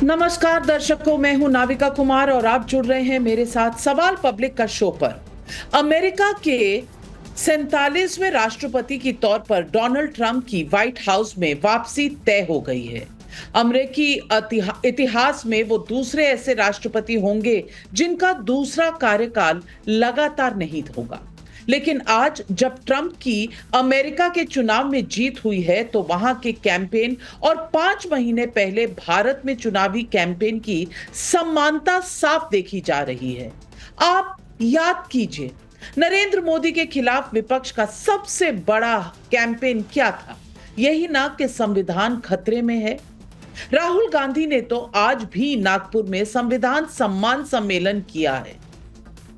नमस्कार दर्शकों, मैं हूं नाविका कुमार और आप जुड़ रहे हैं मेरे साथ सवाल पब्लिक का शो पर। अमेरिका के 47वें राष्ट्रपति के तौर पर डोनाल्ड ट्रंप की व्हाइट हाउस में वापसी तय हो गई है। अमेरिकी इतिहास में वो दूसरे ऐसे राष्ट्रपति होंगे जिनका दूसरा कार्यकाल लगातार नहीं होगा। लेकिन आज जब ट्रंप की अमेरिका के चुनाव में जीत हुई है तो वहां के कैंपेन और 5 महीने पहले भारत में चुनावी कैंपेन की समानता साफ देखी जा रही है। आप याद कीजिए, नरेंद्र मोदी के खिलाफ विपक्ष का सबसे बड़ा कैंपेन क्या था? यही ना कि संविधान खतरे में है। राहुल गांधी ने तो आज भी नागपुर में संविधान सम्मान सम्मेलन किया है।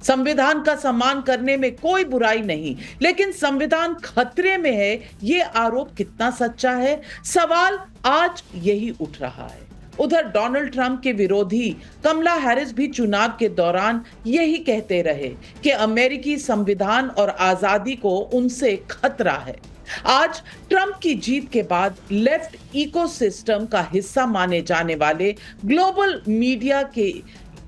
संविधान का सम्मान करने में कोई बुराई नहीं, लेकिन संविधान खतरे में है, ये आरोप कितना सच्चा है? सवाल आज यही उठ रहा है। उधर डोनाल्ड ट्रंप के विरोधी कमला हैरिस भी चुनाव के दौरान यही कहते रहे कि अमेरिकी संविधान और आजादी को उनसे खतरा है। आज ट्रंप की जीत के बाद लेफ्ट इकोसिस्टम का हिस्सा माने जाने वाले ग्लोबल मीडिया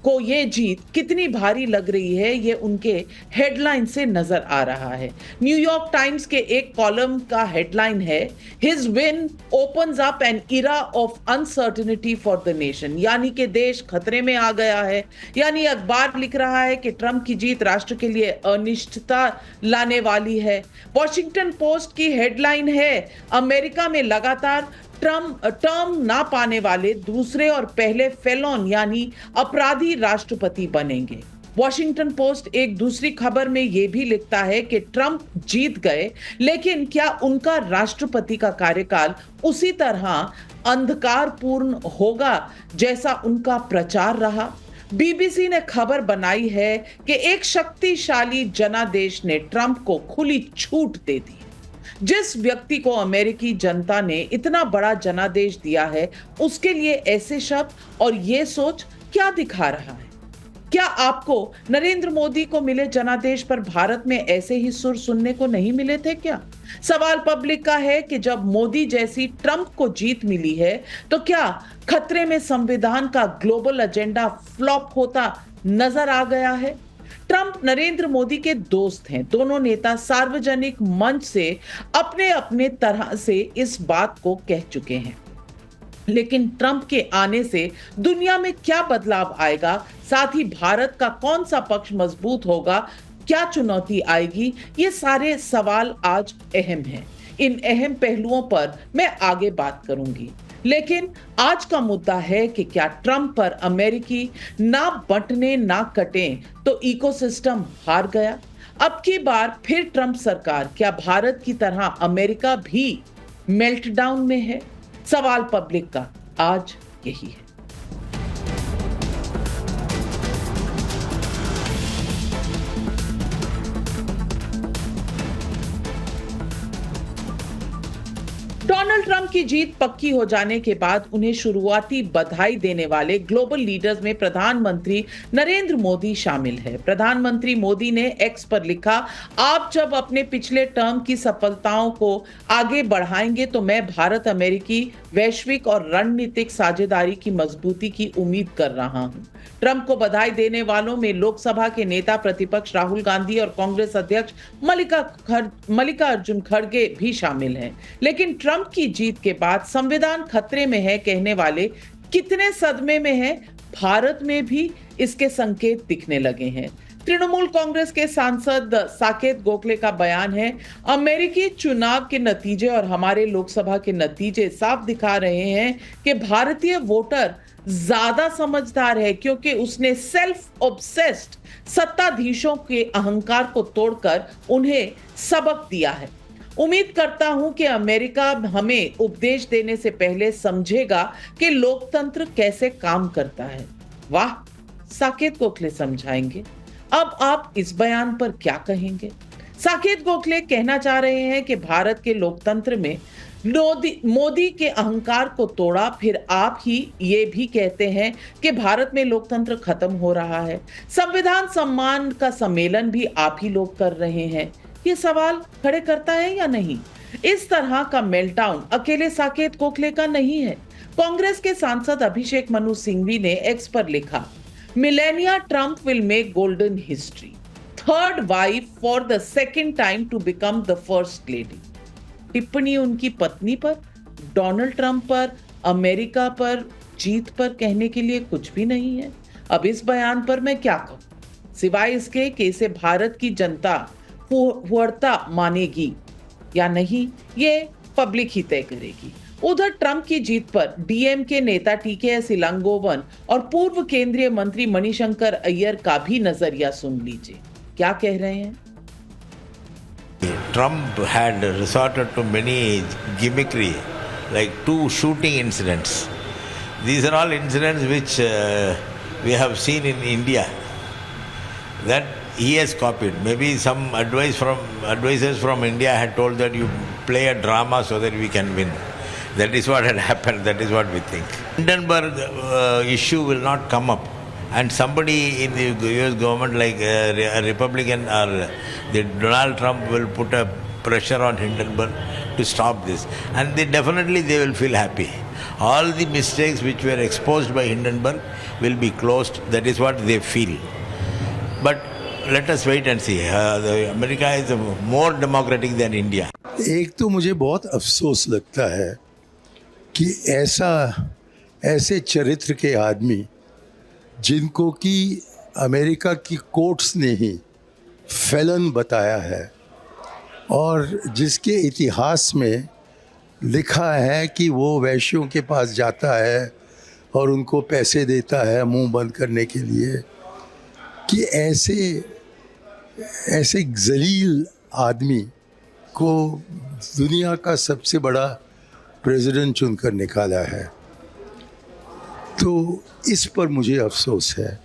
को ये जीत कितनी भारी लग रही है, ये उनके हेडलाइन से नजर आ रहा है। न्यूयॉर्क टाइम्स के एक कॉलम का हेडलाइन है, his win opens up an era of uncertainty for the nation, यानी कि देश खतरे में आ गया है। यानी अखबार लिख रहा है कि ट्रंप की जीत राष्ट्र के लिए अनिश्चितता लाने वाली है। वॉशिंगटन पोस्ट की हेडलाइन है, अमेरिका में लगातार टर्म ना पाने वाले दूसरे और पहले फेलोन यानी अपराधी राष्ट्रपति बनेंगे। वॉशिंगटन पोस्ट एक दूसरी खबर में यह भी लिखता है कि ट्रंप जीत गए, लेकिन क्या उनका राष्ट्रपति का कार्यकाल उसी तरह अंधकारपूर्ण होगा जैसा उनका प्रचार रहा? बीबीसी ने खबर बनाई है कि एक शक्तिशाली जनादेश ने ट्रंप को खुली छूट दे दी। जिस व्यक्ति को अमेरिकी जनता ने इतना बड़ा जनादेश दिया है, उसके लिए ऐसे शब्द और ये सोच क्या दिखा रहा है? क्या आपको नरेंद्र मोदी को मिले जनादेश पर भारत में ऐसे ही सुर सुनने को नहीं मिले थे क्या? सवाल पब्लिक का है कि जब मोदी जैसी ट्रंप को जीत मिली है तो क्या खतरे में संविधान का ग्लोबल एजेंडा फ्लॉप होता नजर आ गया है? ट्रंप नरेंद्र मोदी के दोस्त हैं। दोनों नेता सार्वजनिक मंच से अपने अपने तरह से इस बात को कह चुके हैं, लेकिन ट्रंप के आने से दुनिया में क्या बदलाव आएगा, साथ ही भारत का कौन सा पक्ष मजबूत होगा, क्या चुनौती आएगी, ये सारे सवाल आज अहम हैं। इन अहम पहलुओं पर मैं आगे बात करूंगी, लेकिन आज का मुद्दा है कि क्या ट्रंप पर अमेरिकी ना बंटने ना कटे तो इकोसिस्टम हार गया? अब की बार फिर ट्रंप सरकार, क्या भारत की तरह अमेरिका भी मेल्टडाउन में है? सवाल पब्लिक का आज यही है। डोनाल्ड ट्रंप की जीत पक्की हो जाने के बाद उन्हें शुरुआती बधाई देने वाले ग्लोबल लीडर्स में प्रधानमंत्री नरेंद्र मोदी शामिल है। प्रधानमंत्री मोदी ने एक्स पर लिखा, आप जब अपने पिछले टर्म की सफलताओं को आगे बढ़ाएंगे तो मैं भारत अमेरिकी वैश्विक और रणनीतिक साझेदारी की मजबूती की उम्मीद कर रहा हूं। ट्रंप को बधाई देने वालों में लोकसभा के नेता प्रतिपक्ष राहुल गांधी और कांग्रेस अध्यक्ष मल्लिकार्जुन खड़गे भी शामिल हैं। लेकिन ट्रंप की जीत के बाद संविधान खतरे में है कहने वाले कितने सदमे में हैं? भारत में भी इसके संकेत दिखने लगे हैं। तृणमूल कांग्रेस के सांसद साकेत गोखले का बयान है, अमेरिकी चुनाव के नतीजे और हमारे लोकसभा के नतीजे साफ दिखा रहे हैं कि भारतीय वोटर ज्यादा समझदार है, क्योंकि उसने सेल्फ ऑब्सेस्ड सत्ताधीशों के अहंकार को तोड़कर उन्हें सबक दिया है। उम्मीद करता हूं कि अमेरिका हमें उपदेश देने से पहले समझेगा कि लोकतंत्र कैसे काम करता है। वाह, साकेत गोखले समझाएंगे। अब आप इस बयान पर क्या कहेंगे? साकेत गोखले कहना चाह रहे हैं कि भारत के लोकतंत्र में मोदी के अहंकार को तोड़ा, फिर आप ही ये भी कहते हैं कि भारत में लोकतंत्र खत्म हो रहा है। संविधान सम्मान का सम्मेलन भी आप ही लोग कर रहे हैं। ये सवाल खड़े करता है या नहीं? इस तरह का मेल्टडाउन अकेले साकेत गोखले का नहीं है। कांग्रेस के सांसद अभिषेक मनु सिंघवी ने एक्स पर लिखा, Melania Trump will make golden history, third wife for the second time to become the first lady. टिप्पणी उनकी पत्नी पर, डोनाल्ड ट्रंप पर, अमेरिका पर, जीत पर कहने के लिए कुछ भी नहीं है। अब इस बयान पर मैं क्या कहूं, सिवाय इसके कि इसे भारत की जनता फुहरता मानेगी या नहीं, ये पब्लिक ही तय करेगी। उधर ट्रंप की जीत पर डीएमके नेता टीकेएस इलांगोवन और पूर्व केंद्रीय मंत्री मणिशंकर अय्यर का भी नजरिया सुन लीजिए, क्या कह रहे हैं। Trump had resorted to many gimmickry, like 2 shooting incidents. These are all incidents which we have seen in India that he has copied. Maybe some advisors from India had told that you play a drama so that we can win. That is what had happened. That is what we think. Hindenburg issue will not come up. And somebody in the US government, like a Republican or the Donald Trump, will put a pressure on Hindenburg to stop this. And they will feel happy. All the mistakes which were exposed by Hindenburg will be closed. That is what they feel. But let us wait and see. America is more democratic than India. एक तो मुझे बहुत अफसोस लगता है कि ऐसे चरित्र के आदमी जिनको कि अमेरिका की कोर्ट्स ने ही फेलन बताया है और जिसके इतिहास में लिखा है कि वो वैश्यों के पास जाता है और उनको पैसे देता है मुंह बंद करने के लिए, कि ऐसे जलील आदमी को दुनिया का सबसे बड़ा प्रेसिडेंट चुनकर निकाला है, तो इस पर मुझे अफसोस है।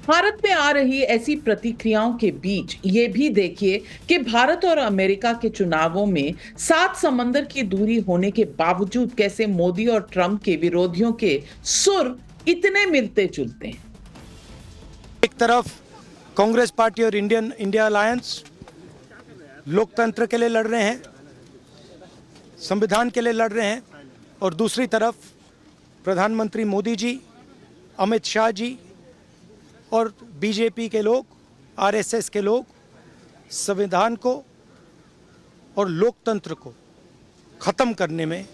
भारत में आ रही ऐसी प्रतिक्रियाओं के बीच ये भी देखिए कि भारत और अमेरिका के चुनावों में 7 समंदर की दूरी होने के बावजूद कैसे मोदी और ट्रंप के विरोधियों के सुर इतने मिलते जुलते हैं। एक तरफ कांग्रेस पार्टी और इंडिया अलायंस लोकतंत्र के लिए लड़ रहे हैं, संविधान के लिए लड़ रहे हैं, और दूसरी तरफ प्रधानमंत्री मोदी जी, अमित शाह जी और बीजेपी के लोग, आरएसएस के लोग संविधान को और लोकतंत्र को खत्म करने में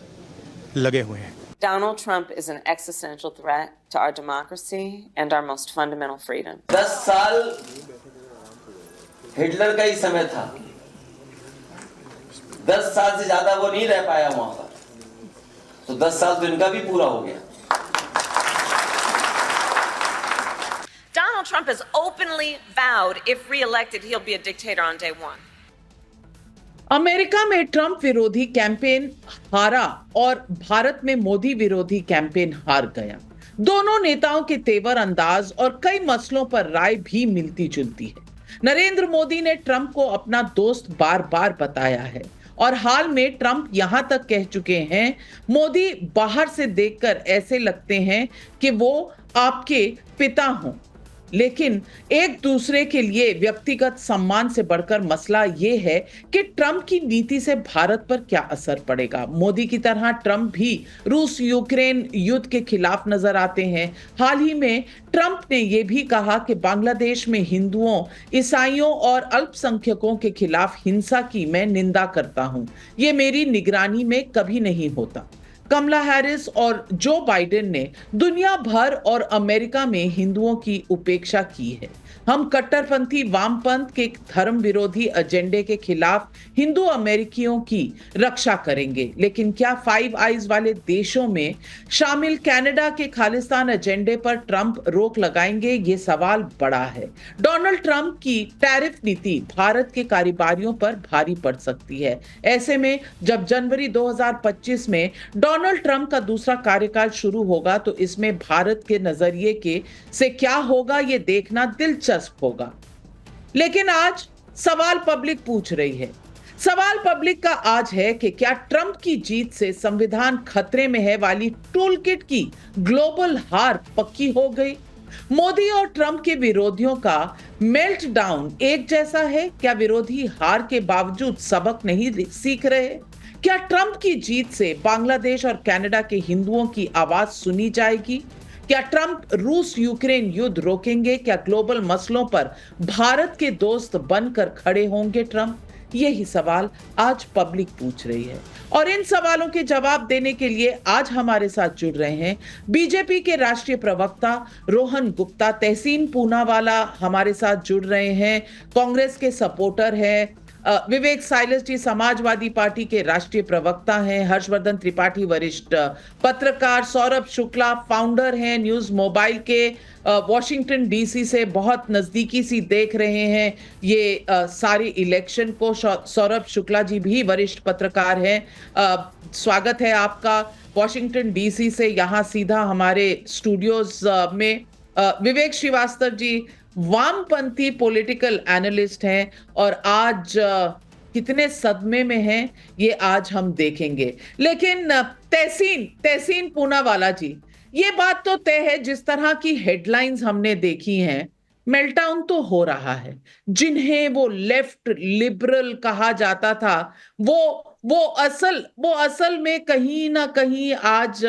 लगे हुए हैं। Donald Trump is an existential threat to our democracy and our most fundamental freedom. 10 साल हिटलर का ही समय था, 10 साल से ज्यादा वो नहीं रह पाया वहां पर, तो 10 साल तो इनका भी पूरा हो गया। Donald Trump has openly vowed if re-elected he'll be a dictator on day one. America में ट्रंप विरोधी कैंपेन हारा और भारत में मोदी विरोधी कैंपेन हार गया। दोनों नेताओं के तेवर अंदाज और कई मसलों पर राय भी मिलती जुलती है। नरेंद्र मोदी ने ट्रंप को अपना दोस्त बार बार बताया है और हाल में ट्रंप यहां तक कह चुके हैं, मोदी बाहर से देखकर ऐसे लगते हैं कि वो आपके पिता हों, लेकिन एक दूसरे के लिए व्यक्तिगत सम्मान से बढ़कर मसला यह है कि ट्रंप की नीति से भारत पर क्या असर पड़ेगा। मोदी की तरह ट्रंप भी रूस यूक्रेन युद्ध के खिलाफ नजर आते हैं। हाल ही में ट्रंप ने यह भी कहा कि बांग्लादेश में हिंदुओं, ईसाइयों और अल्पसंख्यकों के खिलाफ हिंसा की मैं निंदा करता हूं, यह मेरी निगरानी में कभी नहीं होता। कमला हैरिस और जो बाइडेन ने दुनिया भर और अमेरिका में हिंदुओं की उपेक्षा की है। हम कट्टरपंथी वामपंथ के धर्म विरोधी एजेंडे के खिलाफ हिंदू अमेरिकियों की रक्षा करेंगे, लेकिन क्या फाइव आइज वाले देशों में शामिल कनाडा के खालिस्तान एजेंडे पर ट्रंप रोक लगाएंगे? ये सवाल बड़ा है। डोनाल्ड ट्रंप की टैरिफ नीति भारत के कारोबारियों पर भारी पड़ सकती है। ऐसे में जब जनवरी 2025 में डोनाल्ड ट्रंप का दूसरा कार्यकाल शुरू होगा तो इसमें भारत के नजरिए से क्या होगा ये देखना दिलचस्प होगा। लेकिन आज सवाल पब्लिक पूछ रही है। सवाल पब्लिक का आज है कि क्या ट्रंप की जीत से संविधान खतरे में है वाली टूल किट की ग्लोबल हार पक्की हो गई? मोदी और ट्रंप के विरोधियों का मेल्ट डाउन एक जैसा है? क्या विरोधी हार के बावजूद सबक नहीं सीख रहे? क्या ट्रंप की जीत से बांग्लादेश और कनाडा के हिंदुओं की आवाज सुनी जाएगी? क्या ट्रंप रूस यूक्रेन युद्ध रोकेंगे? क्या ग्लोबल मसलों पर भारत के दोस्त बनकर खड़े होंगे ट्रंप? यही सवाल आज पब्लिक पूछ रही है और इन सवालों के जवाब देने के लिए आज हमारे साथ जुड़ रहे हैं बीजेपी के राष्ट्रीय प्रवक्ता रोहन गुप्ता। तहसीन पूनावाला हमारे साथ जुड़ रहे हैं, कांग्रेस के सपोर्टर हैं। विवेक साइलस जी समाजवादी पार्टी के राष्ट्रीय प्रवक्ता हैं। हर्षवर्धन त्रिपाठी वरिष्ठ पत्रकार। सौरभ शुक्ला फाउंडर हैं न्यूज मोबाइल के, वॉशिंगटन डीसी से बहुत नजदीकी सी देख रहे हैं ये सारी इलेक्शन को। सौरभ शुक्ला जी भी वरिष्ठ पत्रकार हैं। स्वागत है आपका वॉशिंगटन डीसी से यहाँ सीधा हमारे स्टूडियोज में। विवेक श्रीवास्तव जी वामपंथी पॉलिटिकल एनालिस्ट हैं और आज कितने सदमे में हैं ये आज हम देखेंगे। लेकिन तहसीन पूनावाला जी, ये बात तो तय है, जिस तरह की हेडलाइंस हमने देखी हैं, मेल्टडाउन तो हो रहा है। जिन्हें वो लेफ्ट लिबरल कहा जाता था वो असल में कहीं ना कहीं आज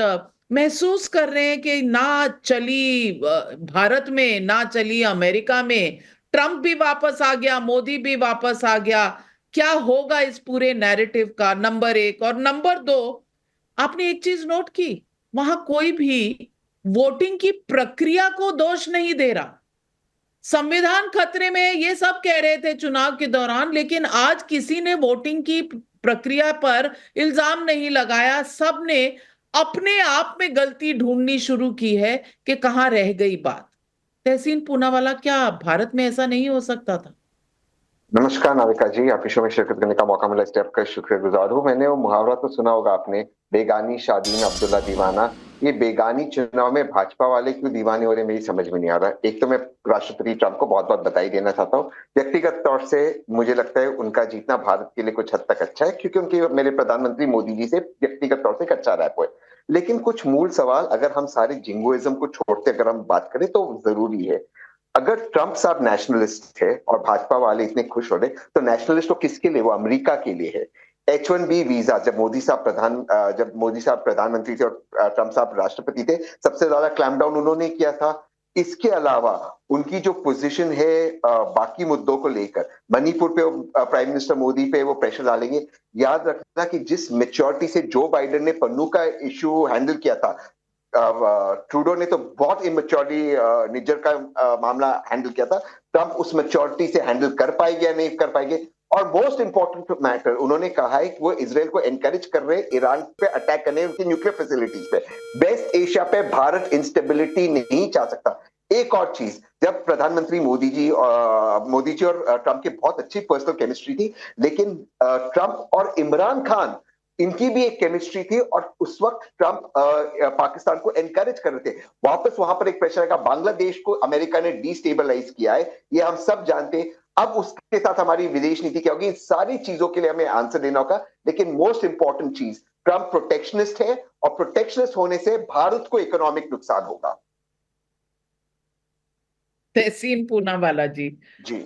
महसूस कर रहे हैं कि ना चली भारत में, ना चली अमेरिका में, ट्रंप भी वापस आ गया, मोदी भी वापस आ गया। क्या होगा इस पूरे नैरेटिव का? नंबर 1 और नंबर 2, आपने एक चीज नोट की, वहां कोई भी वोटिंग की प्रक्रिया को दोष नहीं दे रहा। संविधान खतरे में, ये सब कह रहे थे चुनाव के दौरान, लेकिन आज किसी ने वोटिंग की प्रक्रिया पर इल्जाम नहीं लगाया। सबने अपने आप में गलती ढूंढनी शुरू की है कि कहां रह गई बात। तहसीन पूनावाला, क्या भारत में ऐसा नहीं हो सकता था? नमस्कार नाविका जी, आपके शो में शिरकत करने का मौका मिला, इसलिए आपका शुक्रगुजार हूँ। मैंने वो मुहावरा तो सुना होगा आपने, बेगानी शादी में अब्दुल्ला दीवाना। ये बेगानी चुनाव में भाजपा वाले क्यों दीवाने हो रहे हैं, मेरी समझ में नहीं आ रहा। एक तो मैं राष्ट्रपति ट्रंप को बहुत बहुत बधाई देना चाहता हूँ। व्यक्तिगत तौर से मुझे लगता है उनका जीतना भारत के लिए कुछ हद तक अच्छा है, क्योंकि उनके मेरे प्रधानमंत्री मोदी जी से व्यक्तिगत तौर से एक अच्छा रैप है। लेकिन कुछ मूल सवाल, अगर हम सारे जिंगोइज्म को छोड़ते अगर हम बात करें तो जरूरी है। अगर ट्रंप साहब नेशनलिस्ट थे और भाजपा वाले इतने खुश हो रहे, तो नेशनलिस्ट तो किसके लिए? वो अमेरिका के लिए है। H1B वीजा जब मोदी साहब प्रधानमंत्री थे और ट्रंप साहब राष्ट्रपति थे, सबसे ज्यादा क्लैम्पडाउन उन्होंने किया था। इसके अलावा उनकी जो पोजीशन है बाकी मुद्दों को लेकर, मणिपुर पे प्राइम मिनिस्टर मोदी पे वो प्रेशर डालेंगे। याद रखना कि जिस मैच्योरिटी से जो बाइडेन ने पन्नू का इश्यू हैंडल किया था, ट्रूडो ने तो बहुत इमेच्योरिटी निज्जर का मामला हैंडल किया था। ट्रंप उस मैच्योरिटी से हैंडल कर पाएंगे या नहीं कर पाएंगे। और मोस्ट इंपॉर्टेंट मैटर, उन्होंने कहा है कि वो इजराइल को एनकरेज कर रहे हैं ईरान पे अटैक करने, उनकी न्यूक्लियर फैसिलिटीज पे। वेस्ट एशिया पे भारत इंस्टेबिलिटी नहीं चाह सकता। एक और चीज, जब प्रधानमंत्री मोदी जी और ट्रंप की बहुत अच्छी पर्सनल केमिस्ट्री थी, लेकिन ट्रंप और इमरान खान, इनकी भी एक केमिस्ट्री थी और उस वक्त ट्रंप पाकिस्तान को एनकरेज कर रहे थे। वापस वहां पर एक प्रेशर आएगा। बांग्लादेश को अमेरिका ने डिस्टेबलाइज किया है, ये हम सब जानते हैं। अब उसके साथ हमारी विदेश नीति क्या होगी, इन सारी चीजों के लिए हमें आंसर देना होगा। लेकिन मोस्ट इंपॉर्टेंट चीज, ट्रंप प्रोटेक्शनिस्ट है और प्रोटेक्शनिस्ट होने से भारत को इकोनॉमिक नुकसान होगा। तहसीन पूनावाला जी,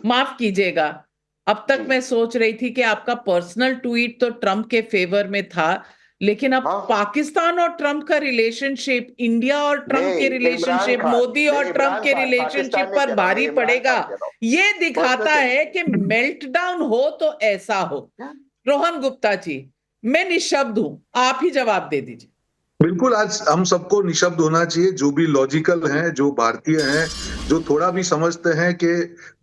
माफ कीजिएगा, अब तक मैं सोच रही थी कि आपका पर्सनल ट्वीट तो ट्रंप के फेवर में था, लेकिन अब पाकिस्तान और ट्रंप का रिलेशनशिप, इंडिया और ट्रंप के रिलेशनशिप, मोदी और ट्रंप के रिलेशनशिप पर भारी पड़ेगा। ये दिखाता है कि मेल्टडाउन हो तो ऐसा हो। रोहन गुप्ता जी, मैं निशब्द हूं, आप ही जवाब दे दीजिए। बिल्कुल, आज हम सबको निशब्द होना चाहिए, जो भी लॉजिकल हैं, जो भारतीय हैं, जो थोड़ा भी समझते हैं कि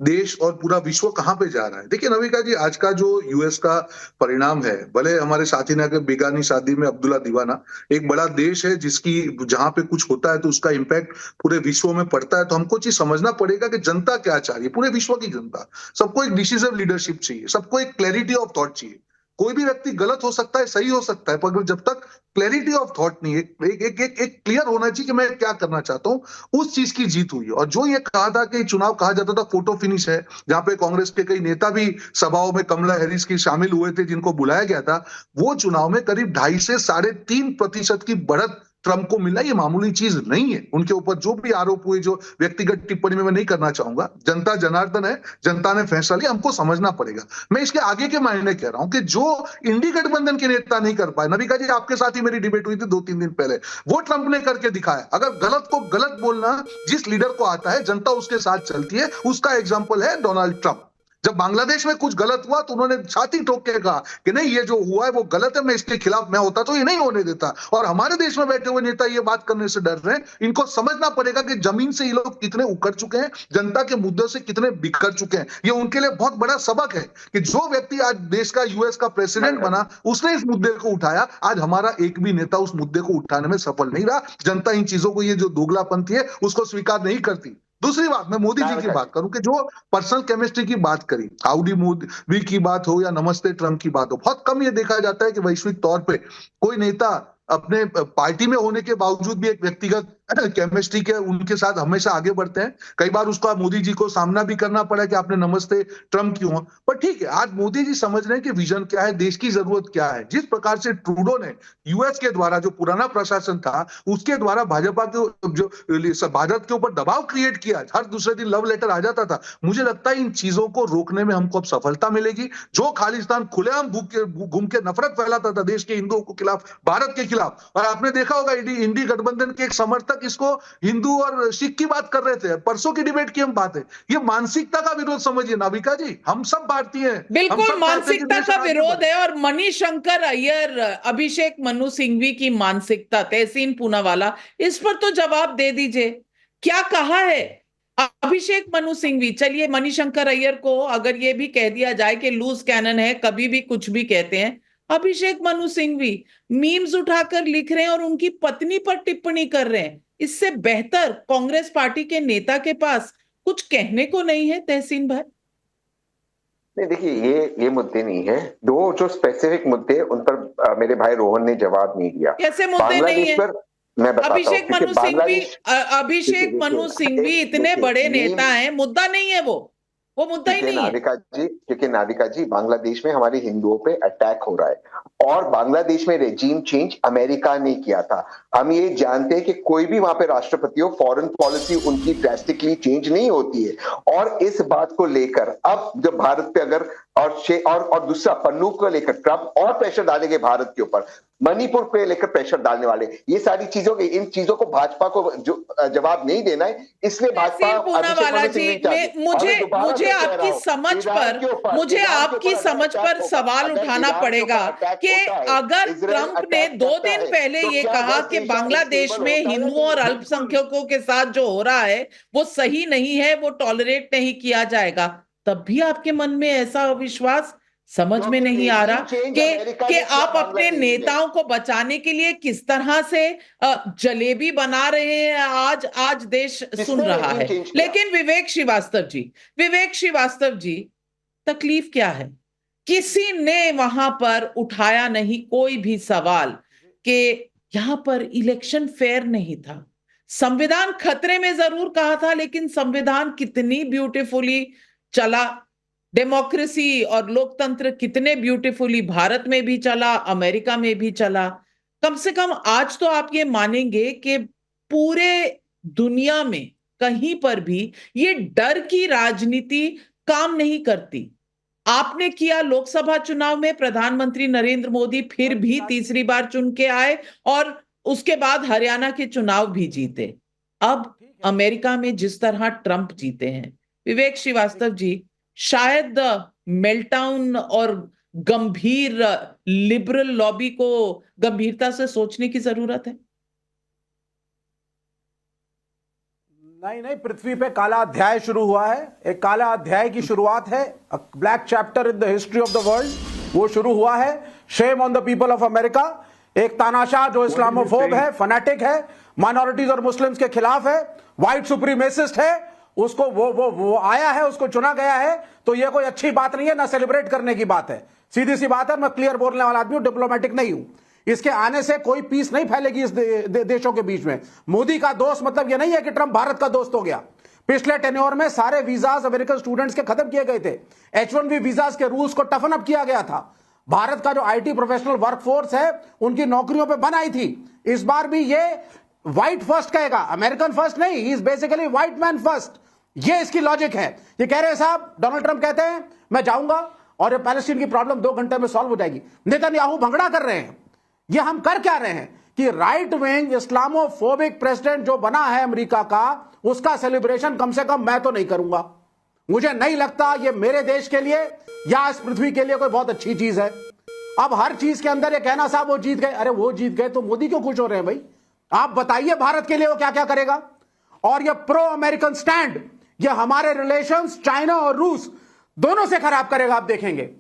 देश और पूरा विश्व कहां पे जा रहा है। देखिए नविका जी, आज का जो यूएस का परिणाम है, भले हमारे साथी ने कहा बेगानी शादी में अब्दुल्ला दीवाना, एक बड़ा देश है जिसकी जहां पे कुछ होता है तो उसका इम्पैक्ट पूरे विश्व में पड़ता है। तो हमको चीज समझना पड़ेगा कि जनता क्या चाह रही है, पूरे विश्व की जनता। सबको एक डिसिसिव लीडरशिप चाहिए, सबको एक क्लैरिटी ऑफ थॉट चाहिए। कोई भी व्यक्ति गलत हो सकता है, सही हो सकता है, पर जब तक क्लैरिटी ऑफ थॉट नहीं है, एक क्लियर होना चाहिए कि मैं क्या करना चाहता हूं, उस चीज की जीत हुई है। और जो ये कहा था कि चुनाव कहा जाता था फोटो फिनिश है, जहां पे कांग्रेस के कई नेता भी सभाओं में कमला हैरिस की शामिल हुए थे, जिनको बुलाया गया था, वो चुनाव में करीब 2.5 से 3.5% की बढ़त ट्रंप को मिला ये मामूली चीज नहीं है। उनके ऊपर जो भी आरोप हुए, जो व्यक्तिगत टिप्पणी में मैं नहीं करना चाहूंगा, जनता जनार्दन है, जनता ने फैसला लिया, हमको समझना पड़ेगा। मैं इसके आगे के मायने कह रहा हूं कि जो इंडी गठबंधन के नेता नहीं कर पाए, नविका जी आपके साथ ही मेरी डिबेट हुई थी 2-3 दिन पहले, वो ट्रंप ने करके दिखाया। अगर गलत को गलत बोलना जिस लीडर को आता है, जनता उसके साथ चलती है, उसका एग्जाम्पल है डोनाल्ड ट्रंप। जब बांग्लादेश में कुछ गलत हुआ तो उन्होंने छाती ठोक के कहा कि नहीं, ये जो हुआ है वो गलत है, मैं इसके खिलाफ मैं होता तो ये नहीं होने देता। और हमारे देश में बैठे हुए नेता ये बात करने से डर रहे हैं। इनको समझना पड़ेगा कि जमीन से ये लोग कितने उखड़ चुके हैं, जनता के मुद्दों से कितने बिखर चुके हैं। ये उनके लिए बहुत बड़ा सबक है कि जो व्यक्ति आज देश का यूएस का प्रेसिडेंट बना, उसने इस मुद्दे को उठाया। आज हमारा एक भी नेता उस मुद्दे को उठाने में सफल नहीं रहा। जनता इन चीजों को, ये जो दोगलापंथी है, उसको स्वीकार नहीं करती। दूसरी बात, मैं मोदी जी की बात करूं कि जो पर्सनल केमिस्ट्री की बात करी, हाउडी मोदी की बात हो या नमस्ते ट्रंप की बात हो, बहुत कम ये देखा जाता है कि वैश्विक तौर पे कोई नेता अपने पार्टी में होने के बावजूद भी एक व्यक्तिगत केमिस्ट्री के उनके साथ हमेशा आगे बढ़ते हैं। कई बार उसका मोदी जी को सामना भी करना पड़ा कि आपने नमस्ते ट्रंप क्यों। पर ठीक है, आज मोदी जी समझ रहे हैं कि विजन क्या है, देश की जरूरत क्या है। जिस प्रकार से ट्रूडो ने यूएस के द्वारा, जो पुराना प्रशासन था, उसके द्वारा भाजपा के जो भारत के ऊपर दबाव क्रिएट किया, हर दूसरे दिन लव लेटर आ जाता था, मुझे लगता है इन चीजों को रोकने में हमको अब सफलता मिलेगी। जो खालिस्तान खुलेआम घूम के नफरत फैलाता था देश के हिंदुओं के खिलाफ, भारत के खिलाफ, और आपने देखा होगा इंडी गठबंधन के एक समर्थक इसको हिंदू और सिख की बात कर रहे थे। परसों की डिबेट की हम बात है, ये मानसिकता का विरोध समझिए नाविका जी। हम सब भारतीय हैं, बिल्कुल मानसिकता का विरोध है। और मणिशंकर अय्यर, अभिषेक मनु सिंघवी की मानसिकता, तहसीन पूनावाला, इस पर तो जवाब दे दीजिए। क्या कहा है अभिषेक मनु सिंघवी? चलिए, मणिशंकर अय्यर को अगर ये भी कह दिया जाए कि लूज कैनन है, कभी भी कुछ भी कहते हैं, अभिषेक मनु सिंघवी मीम्स उठाकर लिख रहे हैं और उनकी पत्नी पर टिप्पणी कर रहे हैं। इससे बेहतर कांग्रेस पार्टी के नेता के पास कुछ कहने को नहीं है। तहसीन भाई, नहीं देखिए, ये मुद्दे नहीं है। दो जो स्पेसिफिक मुद्दे, उन पर मेरे भाई रोहन ने जवाब नहीं दिया। कैसे मुद्दे नहीं है? मैं बताता हूं, अभिषेक मनु सिंघवी इतने बड़े नेता हैं, मुद्दा नहीं है वो मुद्दा ही नहीं है। नाविका जी, बांग्लादेश में हमारे हिंदुओं पे अटैक हो रहा है और बांग्लादेश में रेजीम चेंज अमेरिका ने किया था। हम ये जानते हैं कि कोई भी वहां पे राष्ट्रपति हो, फॉरेन पॉलिसी उनकी ड्रास्टिकली चेंज नहीं होती है। और इस बात को लेकर अब जब भारत पे अगर और दूसरा पन्नू को लेकर ट्रंप और प्रेशर डालेंगे भारत के ऊपर, मणिपुर पे लेकर प्रेशर डालने वाले, ये सारी चीजों के, इन चीजों को भाजपा को जो जवाब नहीं देना है, इसलिए भाजपा मुझे आपकी समझ पर सवाल उठाना पड़ेगा कि अगर ट्रंप ने 2 दिन पहले ये कहा कि बांग्लादेश में हिंदुओं और अल्पसंख्यकों के साथ जो हो रहा है वो सही नहीं है, वो टॉलरेट नहीं किया जाएगा, तब भी आपके मन में ऐसा अविश्वास समझ में नहीं आ रहा कि आप अपने नेताओं को बचाने के लिए किस तरह से जलेबी बना रहे हैं। आज देश सुन रहा है। लेकिन विवेक श्रीवास्तव जी, तकलीफ क्या है? किसी ने वहां पर उठाया नहीं कोई भी सवाल कि यहां पर इलेक्शन फेयर नहीं था। संविधान खतरे में जरूर कहा था, लेकिन संविधान कितनी ब्यूटीफुली चला, डेमोक्रेसी और लोकतंत्र कितने ब्यूटीफुली भारत में भी चला, अमेरिका में भी चला। कम से कम आज तो आप ये मानेंगे कि पूरे दुनिया में कहीं पर भी ये डर की राजनीति काम नहीं करती। आपने किया लोकसभा चुनाव में, प्रधानमंत्री नरेंद्र मोदी फिर भी तीसरी बार चुन के आए और उसके बाद हरियाणा के चुनाव भी जीते। अब अमेरिका में जिस तरह ट्रंप जीते हैं, विवेक श्रीवास्तव जी, शायद मेल्टाउन और गंभीर लिबरल लॉबी को गंभीरता से सोचने की जरूरत है। नहीं, पृथ्वी पे काला अध्याय शुरू हुआ है। एक काला अध्याय की शुरुआत है, black chapter in the history of the world, वो शुरू हुआ है। Shame on the people of America. एक तानाशाह जो इस्लामोफोब है, फनाटिक है, माइनॉरिटीज और मुस्लिम्स के खिलाफ है, व्हाइट सुप्रीमेसिस्ट है, उसको वो आया है, उसको चुना गया है। तो ये कोई अच्छी बात नहीं है, ना सेलिब्रेट करने की बात है। सीधी सी बात है, मैं क्लियर बोलने वाला आदमी हूं, डिप्लोमेटिक नहीं हूं। इसके आने से कोई पीस नहीं फैलेगी इस देशों के बीच में। मोदी का दोस्त मतलब ये नहीं है कि ट्रंप भारत का दोस्त हो गया। पिछले टेन्योर में सारे वीजाज अमेरिकन स्टूडेंट्स के खत्म किए गए थे। H1B वीजाज के रूल्स को टफन अप किया गया था। भारत का जो आईटी प्रोफेशनल वर्कफोर्स है उनकी नौकरियों पे बन आई थी। इस बार भी ये व्हाइट फर्स्ट कहेगा, अमेरिकन फर्स्ट नहीं, he is basically white man first. ये इसकी लॉजिक है। ये कह रहे हैं साहब, डोनाल्ड ट्रंप कहते हैं मैं जाऊंगा और ये पैलेस्टीन की प्रॉब्लम 2 घंटे में सॉल्व हो जाएगी। नेतन्याहू भंगड़ा कर रहे हैं। ये हम कर क्या रहे हैं कि राइट विंग इस्लामोफोबिक प्रेसिडेंट जो बना है अमेरिका का, उसका सेलिब्रेशन कम से कम मैं तो नहीं करूंगा। मुझे नहीं लगता ये मेरे देश के लिए या इस पृथ्वी के लिए कोई बहुत अच्छी चीज है। अब हर चीज के अंदर ये कहना साहब वो जीत गए, अरे वो जीत गए तो मोदी क्यों खुश हो रहे हैं भाई? आप बताइए भारत के लिए वो क्या क्या करेगा। और ये प्रो अमेरिकन स्टैंड ये हमारे रिलेशंस चाइना और रूस दोनों से खराब करेगा। आप देखेंगे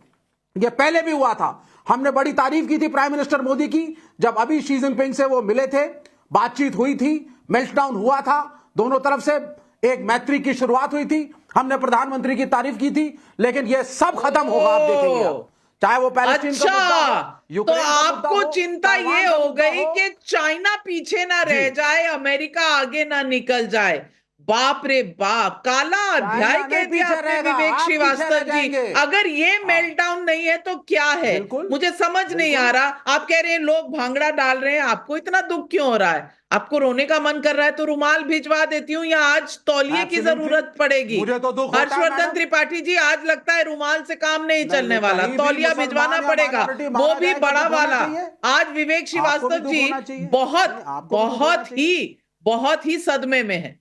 ये पहले भी हुआ था। हमने बड़ी तारीफ की थी प्राइम मिनिस्टर मोदी की जब अभी शी जिनपिंग से वो मिले थे, बातचीत हुई थी, मेल्टडाउन हुआ था, दोनों तरफ से एक मैत्री की शुरुआत हुई थी। हमने प्रधानमंत्री की तारीफ की थी, लेकिन ये सब खत्म होगा। आप देखेंगे आप। चाहे वो पैलेस्टीन का मुद्दा हो, अच्छा, तो यूक्रेन का मुद्दा आपको हो, चिंता ताइवान ये का हो मुद्दा गई हो। कि चाइना पीछे ना रह जाए, अमेरिका आगे ना निकल जाए। बाप रे बाप, काला अध्याय चाइना कह नहीं दिया पीछे आपने रहेगा, विवेक आप पीछे श्रीवास्तव रह जी। जाएंगे। अगर ये मेल्टडाउन नहीं है तो क्या है? बिल्कुल। मुझे समझ नहीं आ रहा। आप कह रहे हैं लोग भांगड़ा डाल रहे हैं, आपको इतना दुख क्यों हो रहा है? आपको रोने का मन कर रहा है तो रुमाल भिजवा देती हूँ, या आज तौलिए की Absolutely। जरूरत पड़ेगी? मुझे तो दुख होता है, हर्षवर्धन मैडम। त्रिपाठी जी, आज लगता है रुमाल से काम नहीं चलने नहीं, वाला, कहीं भी तौलिया मुसलमान भिजवाना या पड़ेगा, minority वो मारा भी जाए तो बड़ा दुख होना वाला। चाहिए। आज विवेक आपको श्रीवास्तव भी दुख जी होना चाहिए। बहुत नहीं, आपको भी दुख होना चाहिए। बहुत ही सदमे में है।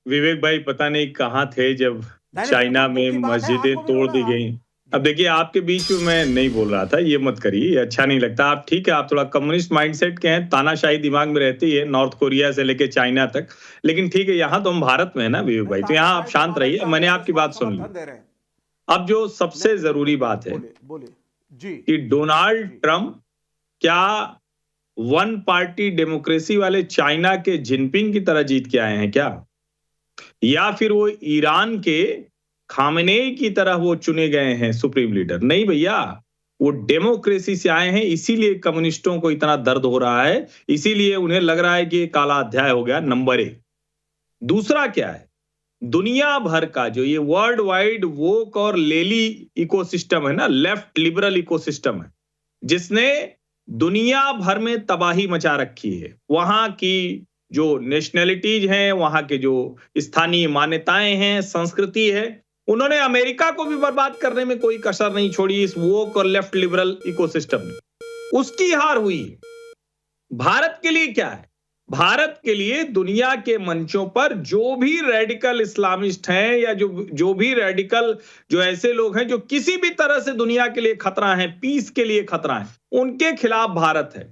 विवेक भाई पता नहीं कहाँ थे जब नहीं, चाइना दुख की में बात है, मस्जिदें आपको भी तोड़ बोला दी आप। गई। अब देखिए आपके बीच में मैं नहीं बोल रहा था, ये मत करिए, ये अच्छा नहीं लगता। आप ठीक है, आप थोड़ा कम्युनिस्ट माइंडसेट के हैं, तानाशाही दिमाग में रहती है नॉर्थ कोरिया से लेके चाइना तक। लेकिन ठीक है, यहाँ तो हम भारत में है ना विवेक भाई, तो यहाँ आप शांत रहिए। मैंने आपकी बात सुन ली। अब जो सबसे जरूरी बात है बोलिए जी कि डोनाल्ड ट्रंप क्या वन पार्टी डेमोक्रेसी वाले चाइना के जिनपिंग की तरह जीत के आए हैं क्या, या फिर वो ईरान के खामेनेई की तरह वो चुने गए हैं सुप्रीम लीडर? नहीं भैया, वो डेमोक्रेसी से आए हैं। इसीलिए कम्युनिस्टों को इतना दर्द हो रहा है, इसीलिए उन्हें लग रहा है कि ये काला अध्याय हो गया। नंबर 1। दूसरा क्या है, दुनिया भर का जो ये वर्ल्ड वाइड वोक और लेली इकोसिस्टम है ना, लेफ्ट लिबरल इकोसिस्टम है, जिसने दुनिया भर में तबाही मचा रखी है। वहां की जो नेशनैलिटीज हैं, वहां के जो स्थानीय मान्यताएं हैं, संस्कृति है, उन्होंने अमेरिका को भी बर्बाद करने में कोई कसर नहीं छोड़ी इस वोक और लेफ्ट लिबरल इकोसिस्टम में। उसकी हार हुई। भारत के लिए क्या है? भारत के लिए दुनिया के मंचों पर जो भी रेडिकल इस्लामिस्ट हैं या जो भी रेडिकल जो ऐसे लोग हैं जो किसी भी तरह से दुनिया के लिए खतरा है, पीस के लिए खतरा है, उनके खिलाफ भारत है।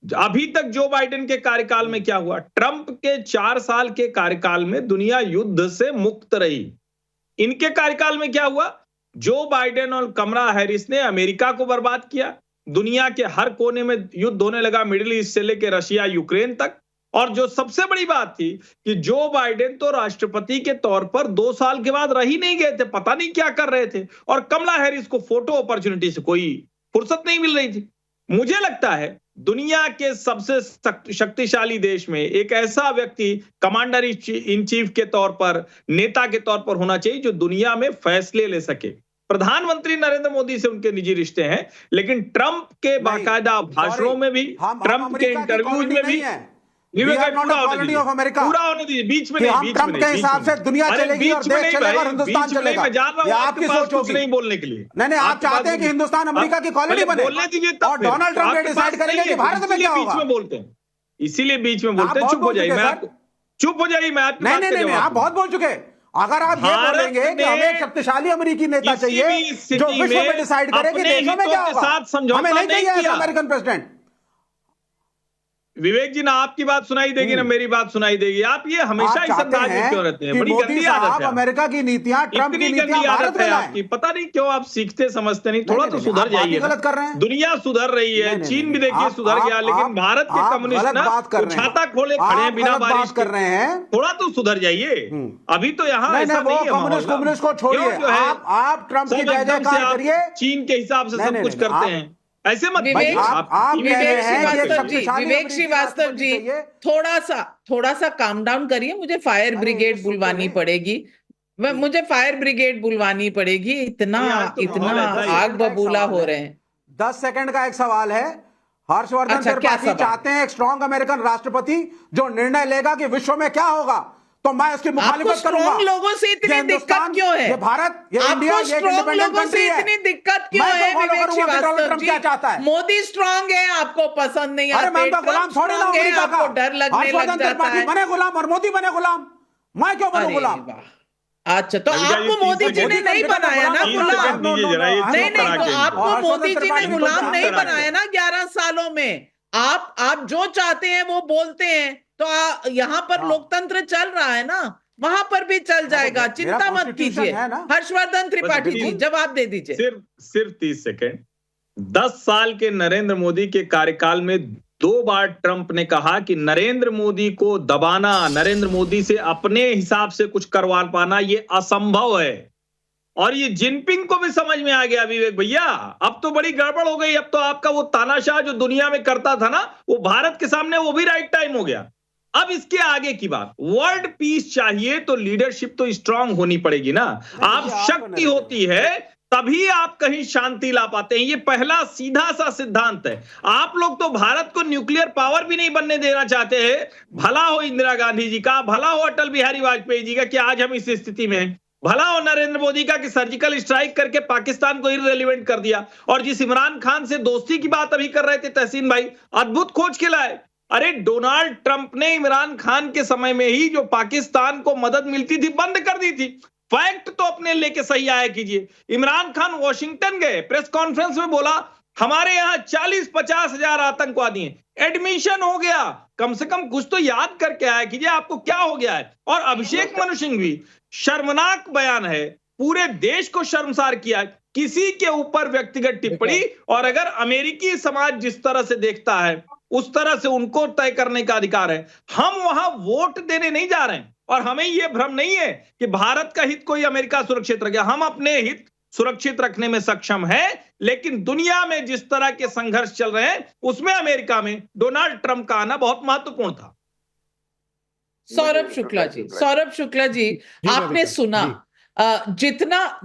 अभी तक जो बाइडेन के कार्यकाल में क्या हुआ? ट्रंप के 4 साल के कार्यकाल में दुनिया युद्ध से मुक्त रही। इनके कार्यकाल में क्या हुआ? जो बाइडेन और कमला हैरिस ने अमेरिका को बर्बाद किया। दुनिया के हर कोने में युद्ध होने लगा, मिडिल ईस्ट से लेकर रशिया यूक्रेन तक। और जो सबसे बड़ी बात थी कि जो बाइडेन तो राष्ट्रपति के तौर पर 2 साल के बाद रह ही नहीं गए थे, पता नहीं क्या कर रहे थे, और कमला हैरिस को फोटो अपॉर्चुनिटी से कोई फुर्सत नहीं मिल रही थी। मुझे लगता है दुनिया के सबसे शक्तिशाली देश में एक ऐसा व्यक्ति कमांडर इन चीफ के तौर पर, नेता के तौर पर होना चाहिए जो दुनिया में फैसले ले सके। प्रधानमंत्री नरेंद्र मोदी से उनके निजी रिश्ते हैं, लेकिन ट्रंप के बाकायदा भाषणों में भी, ट्रंप के इंटरव्यूज में भी पूरा होने दीजिए, बीच में नहीं, ट्रंप के हिसाब से दुनिया चलेगी और देश चलेगा और हिंदुस्तान चलेगा। मैं जान रहा हूं आपकी सोच होगी नहीं बोलने के लिए। नहीं, आप चाहते हैं कि हिंदुस्तान अमेरिका की कॉलोनी बने, बोलने दीजिए और डोनाल्ड ट्रंप ये डिसाइड करेंगे कि भारत में क्या होगा। बीच में बोलते हैं, इसीलिए बीच में बोलते हैं। चुप हो जाइए, मैं चुप हो जाइए, मैं आपकी बात नहीं, आप बहुत बोल चुके। अगर आप ये बोलेंगे कि हमें एक शक्तिशाली अमेरिकी नेता चाहिए जो विश्व में डिसाइड करे कि देशों में क्या होगा, हमें नहीं चाहिए अमेरिकन प्रेसिडेंट। विवेक जी, ना आपकी बात सुनाई देगी ना मेरी बात सुनाई देगी। आप ये हमेशा इस अंदाज में क्यों रहते हैं? बड़ी गंदी आदत है अमेरिका की नीतियां, ट्रंप की नीतियां भारत में लाएं। आपकी। पता नहीं क्यों आप सीखते समझते नहीं, थोड़ा तो सुधर जाइए। गलत कर रहे हैं। दुनिया सुधर रही है, चीन भी देखिए सुधर गया, लेकिन भारत के कम्युनिस्ट ना छाता खोले खड़े हैं बिना बारिश कर रहे हैं। थोड़ा तो सुधर जाइए। अभी तो यहाँ ऐसा नहीं है। कम्युनिस्ट को छोड़िए, आप ट्रंप की जय जयकार करिए, चीन के हिसाब से सब कुछ करते हैं। ऐसे मत विवेक श्रीवास्तव जी थोड़ा सा काम डाउन करिए, मुझे फायर ब्रिगेड बुलवानी पड़ेगी। मुझे फायर ब्रिगेड बुलवानी पड़ेगी, इतना नहीं, आज तो इतना माहौल ऐसा ही है। आग बबूला हो रहे हैं। 10 सेकंड का एक सवाल है। हर्षवर्धन अच्छा, क्या त्रिपाठी सवाल? चाहते हैं एक स्ट्रॉन्ग अमेरिकन राष्ट्रपति जो निर्णय लेगा कि विश्व में क्या होगा, तो मैं इसकी आपको मुखालिफत करूंगा। स्ट्रॉन्ग लोगों से ये इतनी दिक्कत हिंदुस्तान, क्यों है? ये भारत, ये आपको इंडिया, ये एक स्ट्रॉन्ग इंडिपेंडेंट लोगों कंट्री से है। इतनी दिक्कत क्यों मैं तो है? फॉलो विवेक करूंगा कि डोनाल्ड श्रीवास्तव ट्रंप जी, क्या चाहता है। मोदी स्ट्रॉन्ग है, आपको पसंद नहीं अरे आते, मैं उनका गुलाम ट्रम्प थोड़ी ना हूं स्ट्रॉन्ग है, अमेरिका का। आपको डर लगने लग हर्षवर्धन जाता त्रिपाठी है। बने गुलाम और मोदी बने गुलाम, मैं क्यों बनूं अरे गुलाम? वाह, अच्छा, तो रविका जी, आपको 30 मोदी जी सेकंड। ने नहीं बनाया ना 30 गुलाम? सेकंड दीजिए जरा, ये नहीं चुप नहीं, करा तो के आपको और मोदी जी ने इनको गुलाम चुप नहीं करा के। बनाया ना 11 सालों में। आप जो चाहते हैं वो बोलते हैं, तो यहाँ पर हाँ। लोकतंत्र चल रहा है ना, वहां पर भी चल जाएगा, मेरा चिंता मत कॉन्स्टिट्यूशन कीजिए। है ना। हर्षवर्धन त्रिपाठी जी, बिल्कुल। जवाब दे दीजिए। सिर्फ 30 सेकंड। 10 साल के नरेंद्र मोदी के कार्यकाल में 2 बार ट्रंप ने कहा कि नरेंद्र मोदी को दबाना, नरेंद्र मोदी से अपने हिसाब से कुछ करवा पाना ये असंभव है। और ये जिनपिंग को भी समझ में आ गया विवेक भैया, अब तो बड़ी गड़बड़ हो गई। अब तो आपका वो तानाशाह जो दुनिया में करता था ना, वो भारत के सामने वो भी राइट टाइम हो गया। अब इसके आगे की बात, वर्ल्ड पीस चाहिए तो लीडरशिप तो स्ट्रांग होनी पड़ेगी ना। आप शक्ति होती है तभी आप कहीं शांति ला पाते हैं। ये पहला सीधा सा सिद्धांत है। आप लोग तो भारत को न्यूक्लियर पावर भी नहीं बनने देना चाहते हैं। भला हो इंदिरा गांधी जी का, भला हो अटल बिहारी वाजपेयी जी का कि आज हम इस स्थिति में हैं। भला हो नरेंद्र मोदी का कि सर्जिकल स्ट्राइक करके पाकिस्तान को इररिलेवेंट कर दिया। और जिस इमरान खान से दोस्ती की बात अभी कर रहे थे तहसीन भाई, अद्भुत खोज के लाए। अरे डोनाल्ड ट्रंप ने इमरान खान के समय में ही जो पाकिस्तान को मदद मिलती थी बंद कर दी थी। फैक्ट तो अपने लेके सही आया कीजिए। इमरान खान वॉशिंगटन गए, प्रेस कॉन्फ्रेंस में बोला हमारे यहां 40-50 हजार आतंकवादी हैं, एडमिशन हो गया। कम से कम कुछ तो याद करके आया कीजिए आपको क्या हो गया है। और अभिषेक मनु सिंघवी, शर्मनाक बयान है, पूरे देश को शर्मसार किया किसी के ऊपर व्यक्तिगत टिप्पणी। और अगर अमेरिकी समाज जिस तरह से देखता है उस तरह से उनको तय करने का अधिकार है। हम वहां वोट देने नहीं जा रहे हैं और हमें यह भ्रम नहीं है कि भारत का हित कोई अमेरिका सुरक्षित रखे। हम अपने हित सुरक्षित रखने में सक्षम है, लेकिन दुनिया में जिस तरह के संघर्ष चल रहे हैं उसमें अमेरिका में डोनाल्ड ट्रंप का आना बहुत महत्वपूर्ण था। सौरभ शुक्ला जी, आपने सुना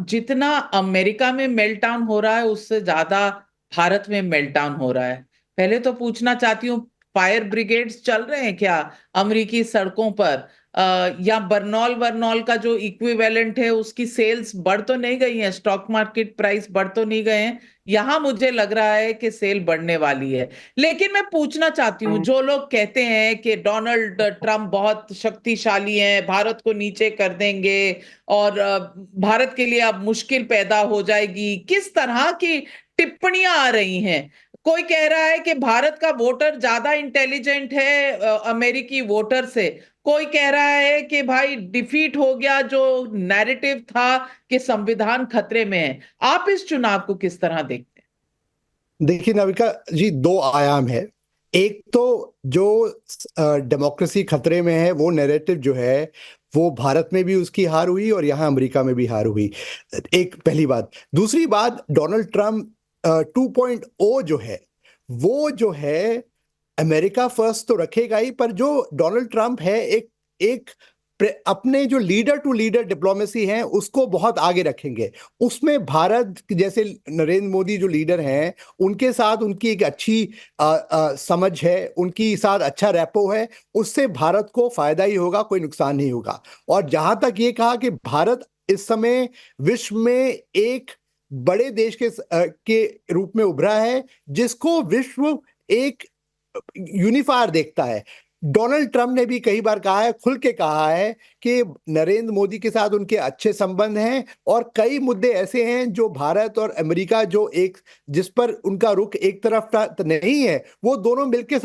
जितना अमेरिका में मेल्टडाउन हो रहा है उससे ज्यादा भारत में मेल्टडाउन हो रहा है। पहले तो पूछना चाहती हूँ, फायर ब्रिगेड्स चल रहे हैं क्या अमेरिकी सड़कों पर? या बर्नॉल का जो इक्विवेलेंट है उसकी सेल्स बढ़ तो नहीं गई है, स्टॉक मार्केट प्राइस बढ़ तो नहीं गए हैं? यहां मुझे लग रहा है कि सेल बढ़ने वाली है। लेकिन मैं पूछना चाहती हूँ, जो लोग कहते हैं कि डोनाल्ड ट्रंप बहुत शक्तिशाली हैं, भारत को नीचे कर देंगे और भारत के लिए अब मुश्किल पैदा हो जाएगी, किस तरह की टिप्पणियां आ रही हैं? कोई कह रहा है कि भारत का वोटर ज्यादा इंटेलिजेंट है अमेरिकी वोटर से, कोई कह रहा है कि भाई डिफीट हो गया जो नैरेटिव था कि संविधान खतरे में है। आप इस चुनाव को किस तरह देखते हैं? देखिए नविका जी, 2 आयाम है। एक तो जो डेमोक्रेसी खतरे में है वो नैरेटिव जो है वो भारत में भी उसकी हार हुई और यहाँ अमेरिका में भी हार हुई। एक पहली बात। दूसरी बात, डोनाल्ड ट्रंप 2.0 जो है वो जो है अमेरिका फर्स्ट तो रखेगा ही, पर जो डोनाल्ड ट्रंप है एक अपने जो लीडर टू लीडर डिप्लोमेसी है उसको बहुत आगे रखेंगे। उसमें भारत जैसे नरेंद्र मोदी जो लीडर हैं उनके साथ उनकी एक अच्छी समझ है, उनकी साथ अच्छा रैपो है, उससे भारत को फायदा ही होगा, कोई नुकसान नहीं होगा। और जहां तक ये कहा कि भारत इस समय विश्व में एक बड़े देश के रूप में उभरा है जिसको विश्व एक यूनिफायर देखता है। डोनाल्ड ट्रंप ने भी कई बार कहा है, खुल के कहा है कि नरेंद्र मोदी के साथ उनके अच्छे संबंध हैं और कई मुद्दे ऐसे हैं जो भारत और अमेरिका जो एक जिस पर उनका रुख एक तरफ नहीं है वो दोनों मिलकर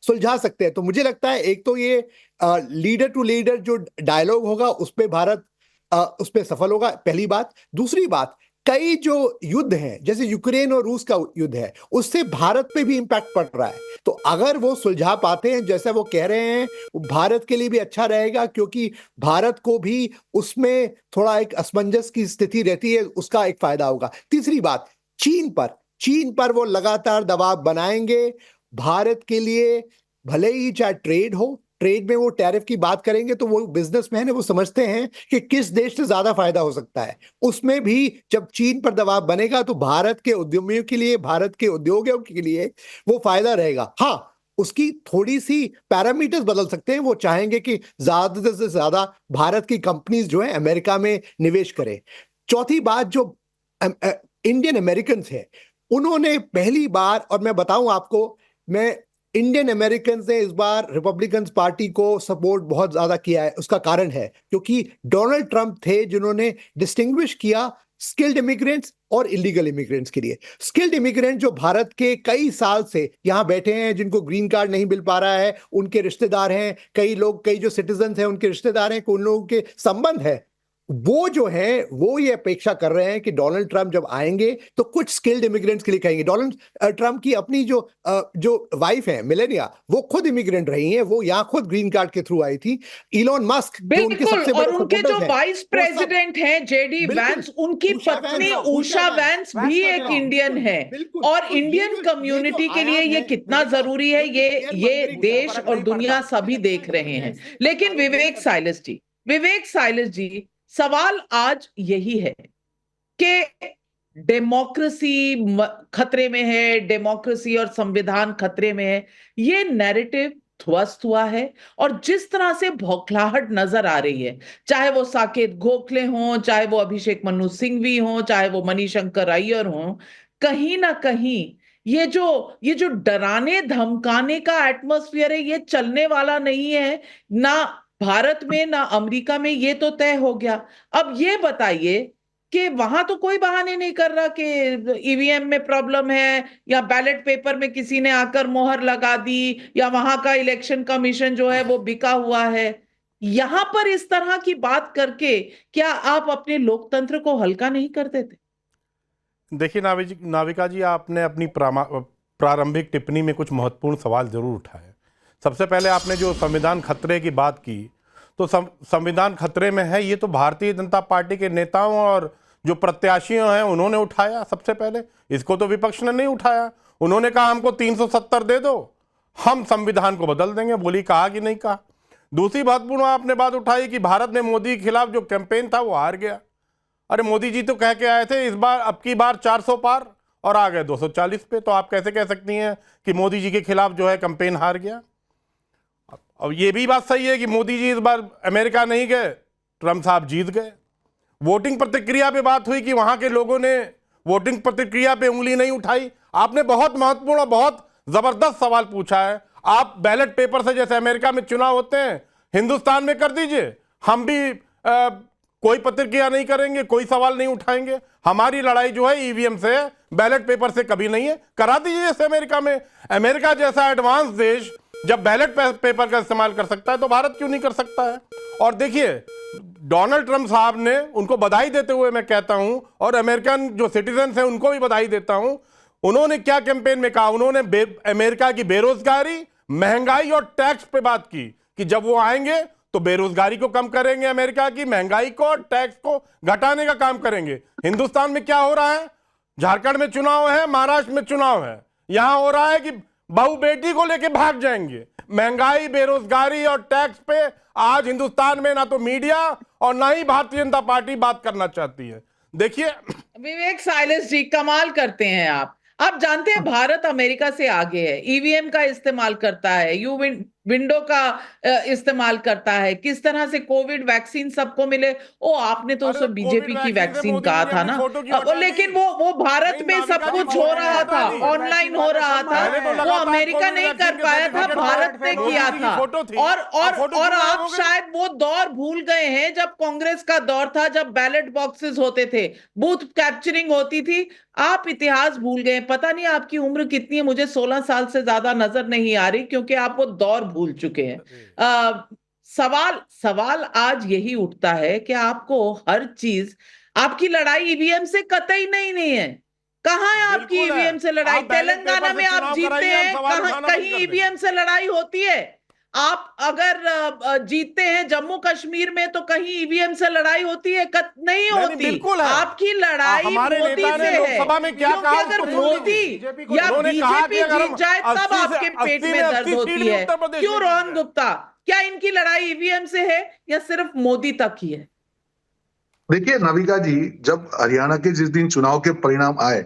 सुलझा सकते हैं। तो मुझे लगता है एक तो ये लीडर टू लीडर जो डायलॉग होगा उस पर भारत उस पर सफल होगा, पहली बात। दूसरी बात, कई जो युद्ध हैं जैसे यूक्रेन और रूस का युद्ध है उससे भारत पे भी इंपैक्ट पड़ रहा है। तो अगर वो सुलझा पाते हैं जैसा वो कह रहे हैं, भारत के लिए भी अच्छा रहेगा क्योंकि भारत को भी उसमें थोड़ा एक असमंजस की स्थिति रहती है, उसका एक फायदा होगा। तीसरी बात, चीन पर वो लगातार दबाव बनाएंगे। भारत के लिए भले ही चाहे ट्रेड हो ट्रेड में वो टैरिफ की बात करेंगे तो वो बिजनेसमैन है, वो समझते हैं कि किस देश से ज्यादा फायदा हो सकता है। उसमें भी जब चीन पर दबाव बनेगा तो भारत के उद्यमियों के लिए, भारत के उद्योगों के लिए वो फायदा रहेगा। हाँ, उसकी थोड़ी सी पैरामीटर्स बदल सकते हैं। वो चाहेंगे कि ज्यादा से ज्यादा भारत की कंपनीज जो है अमेरिका में निवेश करें। चौथी बात, जो इंडियन अमेरिकन है उन्होंने पहली बार, और मैं बताऊं आपको, मैं इंडियन अमेरिकन ने इस बार रिपब्लिकन पार्टी को सपोर्ट बहुत ज्यादा किया है। उसका कारण है क्योंकि डोनाल्ड ट्रंप थे जिन्होंने डिस्टिंग्विश किया स्किल्ड इमिग्रेंट्स और इलीगल इमिग्रेंट्स के लिए। स्किल्ड इमिग्रेंट जो भारत के कई साल से यहां बैठे हैं, जिनको ग्रीन कार्ड नहीं मिल पा रहा है, उनके रिश्तेदार हैं, कई लोग, कई जो सिटीजन हैं उनके रिश्तेदार हैं, उन लोगों के संबंध है, वो जो है वो ये अपेक्षा कर रहे हैं कि डोनाल्ड ट्रंप जब आएंगे तो कुछ स्किल्ड इमिग्रेंट्स के लिए कहेंगे। डोनाल्ड ट्रंप की अपनी जो वाइफ है मेलेनिया, वो खुद इमिग्रेंट रही हैं, वो यहाँ खुद ग्रीन कार्ड के थ्रू आई थी। इलॉन मस्क जो उनके सबसे बड़े और उनके जो सपोर्टर्स हैं, वाइस प्रेसिडेंट हैं जेडी वैंस, उनकी पत्नी उषा वैंस भी एक इंडियन है। और इंडियन कम्युनिटी के लिए ये कितना जरूरी है, ये देश और दुनिया सभी देख रहे हैं। लेकिन विवेक साइलस जी, सवाल आज यही है कि डेमोक्रेसी खतरे में है, डेमोक्रेसी और संविधान खतरे में है। ये नैरेटिव ध्वस्त हुआ है और जिस तरह से बौखलाहट नजर आ रही है, चाहे वो साकेत गोखले हों, चाहे वो अभिषेक मनु सिंघवी हों, चाहे वो मणिशंकर अय्यर हों, कहीं ना कहीं ये जो डराने धमकाने का एटमॉस्फेयर है, ये चलने वाला नहीं है, ना भारत में ना अमेरिका में। ये तो तय हो गया। अब ये बताइए कि वहां तो कोई बहाने नहीं कर रहा कि ईवीएम में प्रॉब्लम है या बैलेट पेपर में किसी ने आकर मोहर लगा दी या वहां का इलेक्शन कमीशन जो है वो बिका हुआ है। यहां पर इस तरह की बात करके क्या आप अपने लोकतंत्र को हल्का नहीं कर देते? देखिए नाविका जी, आपने अपनी प्रारंभिक टिप्पणी में कुछ महत्वपूर्ण सवाल जरूर उठाए। सबसे पहले आपने जो संविधान खतरे की बात की, तो संविधान खतरे में है, ये तो भारतीय जनता पार्टी के नेताओं और जो प्रत्याशियों हैं उन्होंने उठाया सबसे पहले। इसको तो विपक्ष ने नहीं उठाया। उन्होंने कहा हमको 370 दे दो, हम संविधान को बदल देंगे। बोली कहा कि नहीं कहा। दूसरी महत्वपूर्ण आपने बात उठाई कि भारत में मोदी के खिलाफ जो कैंपेन था वो हार गया। अरे मोदी जी तो कह के आए थे इस बार, अब की बार 400 पार, और आ गए 240 पे। तो आप कैसे कह सकती हैं कि मोदी जी के खिलाफ जो है कैंपेन हार गया? अब ये भी बात सही है कि मोदी जी इस बार अमेरिका नहीं गए, ट्रंप साहब जीत गए। वोटिंग प्रतिक्रिया पे बात हुई कि वहां के लोगों ने वोटिंग प्रतिक्रिया पे उंगली नहीं उठाई। आपने बहुत महत्वपूर्ण और बहुत जबरदस्त सवाल पूछा है। आप बैलेट पेपर से, जैसे अमेरिका में चुनाव होते हैं, हिंदुस्तान में कर दीजिए, हम भी कोई प्रतिक्रिया नहीं करेंगे, कोई सवाल नहीं उठाएंगे। हमारी लड़ाई जो है ईवीएम से, बैलेट पेपर से कभी नहीं है। करा दीजिए जैसे अमेरिका में। अमेरिका जैसा एडवांस देश जब बैलेट पेपर का इस्तेमाल कर सकता है तो भारत क्यों नहीं कर सकता है? और देखिए, डोनाल्ड ट्रंप साहब ने, उनको बधाई देते हुए मैं कहता हूं, और अमेरिकन जो सिटीजन हैं उनको भी बधाई देता हूं, उन्होंने क्या कैंपेन में कहा? उन्होंने अमेरिका की बेरोजगारी, महंगाई और टैक्स पे बात की कि जब वो आएंगे तो बेरोजगारी को कम करेंगे, अमेरिका की महंगाई को और टैक्स को घटाने का काम करेंगे। हिंदुस्तान में क्या हो रहा है? झारखंड में चुनाव है, महाराष्ट्र में चुनाव है, यहां हो रहा है कि बहू बेटी को लेके भाग जाएंगे। महंगाई, बेरोजगारी और टैक्स पे आज हिंदुस्तान में ना तो मीडिया और ना ही भारतीय जनता पार्टी बात करना चाहती है। देखिए, विवेक साइलस जी, कमाल करते हैं आप जानते हैं भारत अमेरिका से आगे है, ईवीएम का इस्तेमाल करता है, विंडो का इस्तेमाल करता है, किस तरह से कोविड वैक्सीन सबको मिले। ओ आपने तो उसे बीजेपी की वैक्सीन कहा था ना, लेकिन वो भारत में सब कुछ हो रहा था, ऑनलाइन हो रहा था, वो अमेरिका नहीं कर पाया था, भारत ने किया था। और आप शायद वो दौर भूल गए हैं जब कांग्रेस का दौर था, जब बैलेट बॉक्सेस होते थे, बूथ कैप्चरिंग होती थी। आप इतिहास भूल गए। पता नहीं आपकी उम्र कितनी है, मुझे 16 साल से ज्यादा नजर नहीं आ रही, क्योंकि आप वो दौर भूल चुके हैं। सवाल आज यही उठता है कि आपको हर चीज, आपकी लड़ाई ईवीएम से कतई नहीं है। कहां है आपकी ईवीएम से लड़ाई? तेलंगाना में आप जीतते हैं, कहीं ईवीएम से लड़ाई होती है? आप अगर जीतते हैं जम्मू कश्मीर में तो कहीं ईवीएम से लड़ाई होती है? नहीं होती। आपकी लड़ाई मोदी से है। अगर मोदी या बीजेपी जीत जाए तब आपके पेट में दर्द होती है। क्यों रोहन गुप्ता? क्या इनकी लड़ाई ईवीएम से है या सिर्फ मोदी तक ही है? देखिए नाविका जी, जब हरियाणा के जिस दिन चुनाव के परिणाम आए,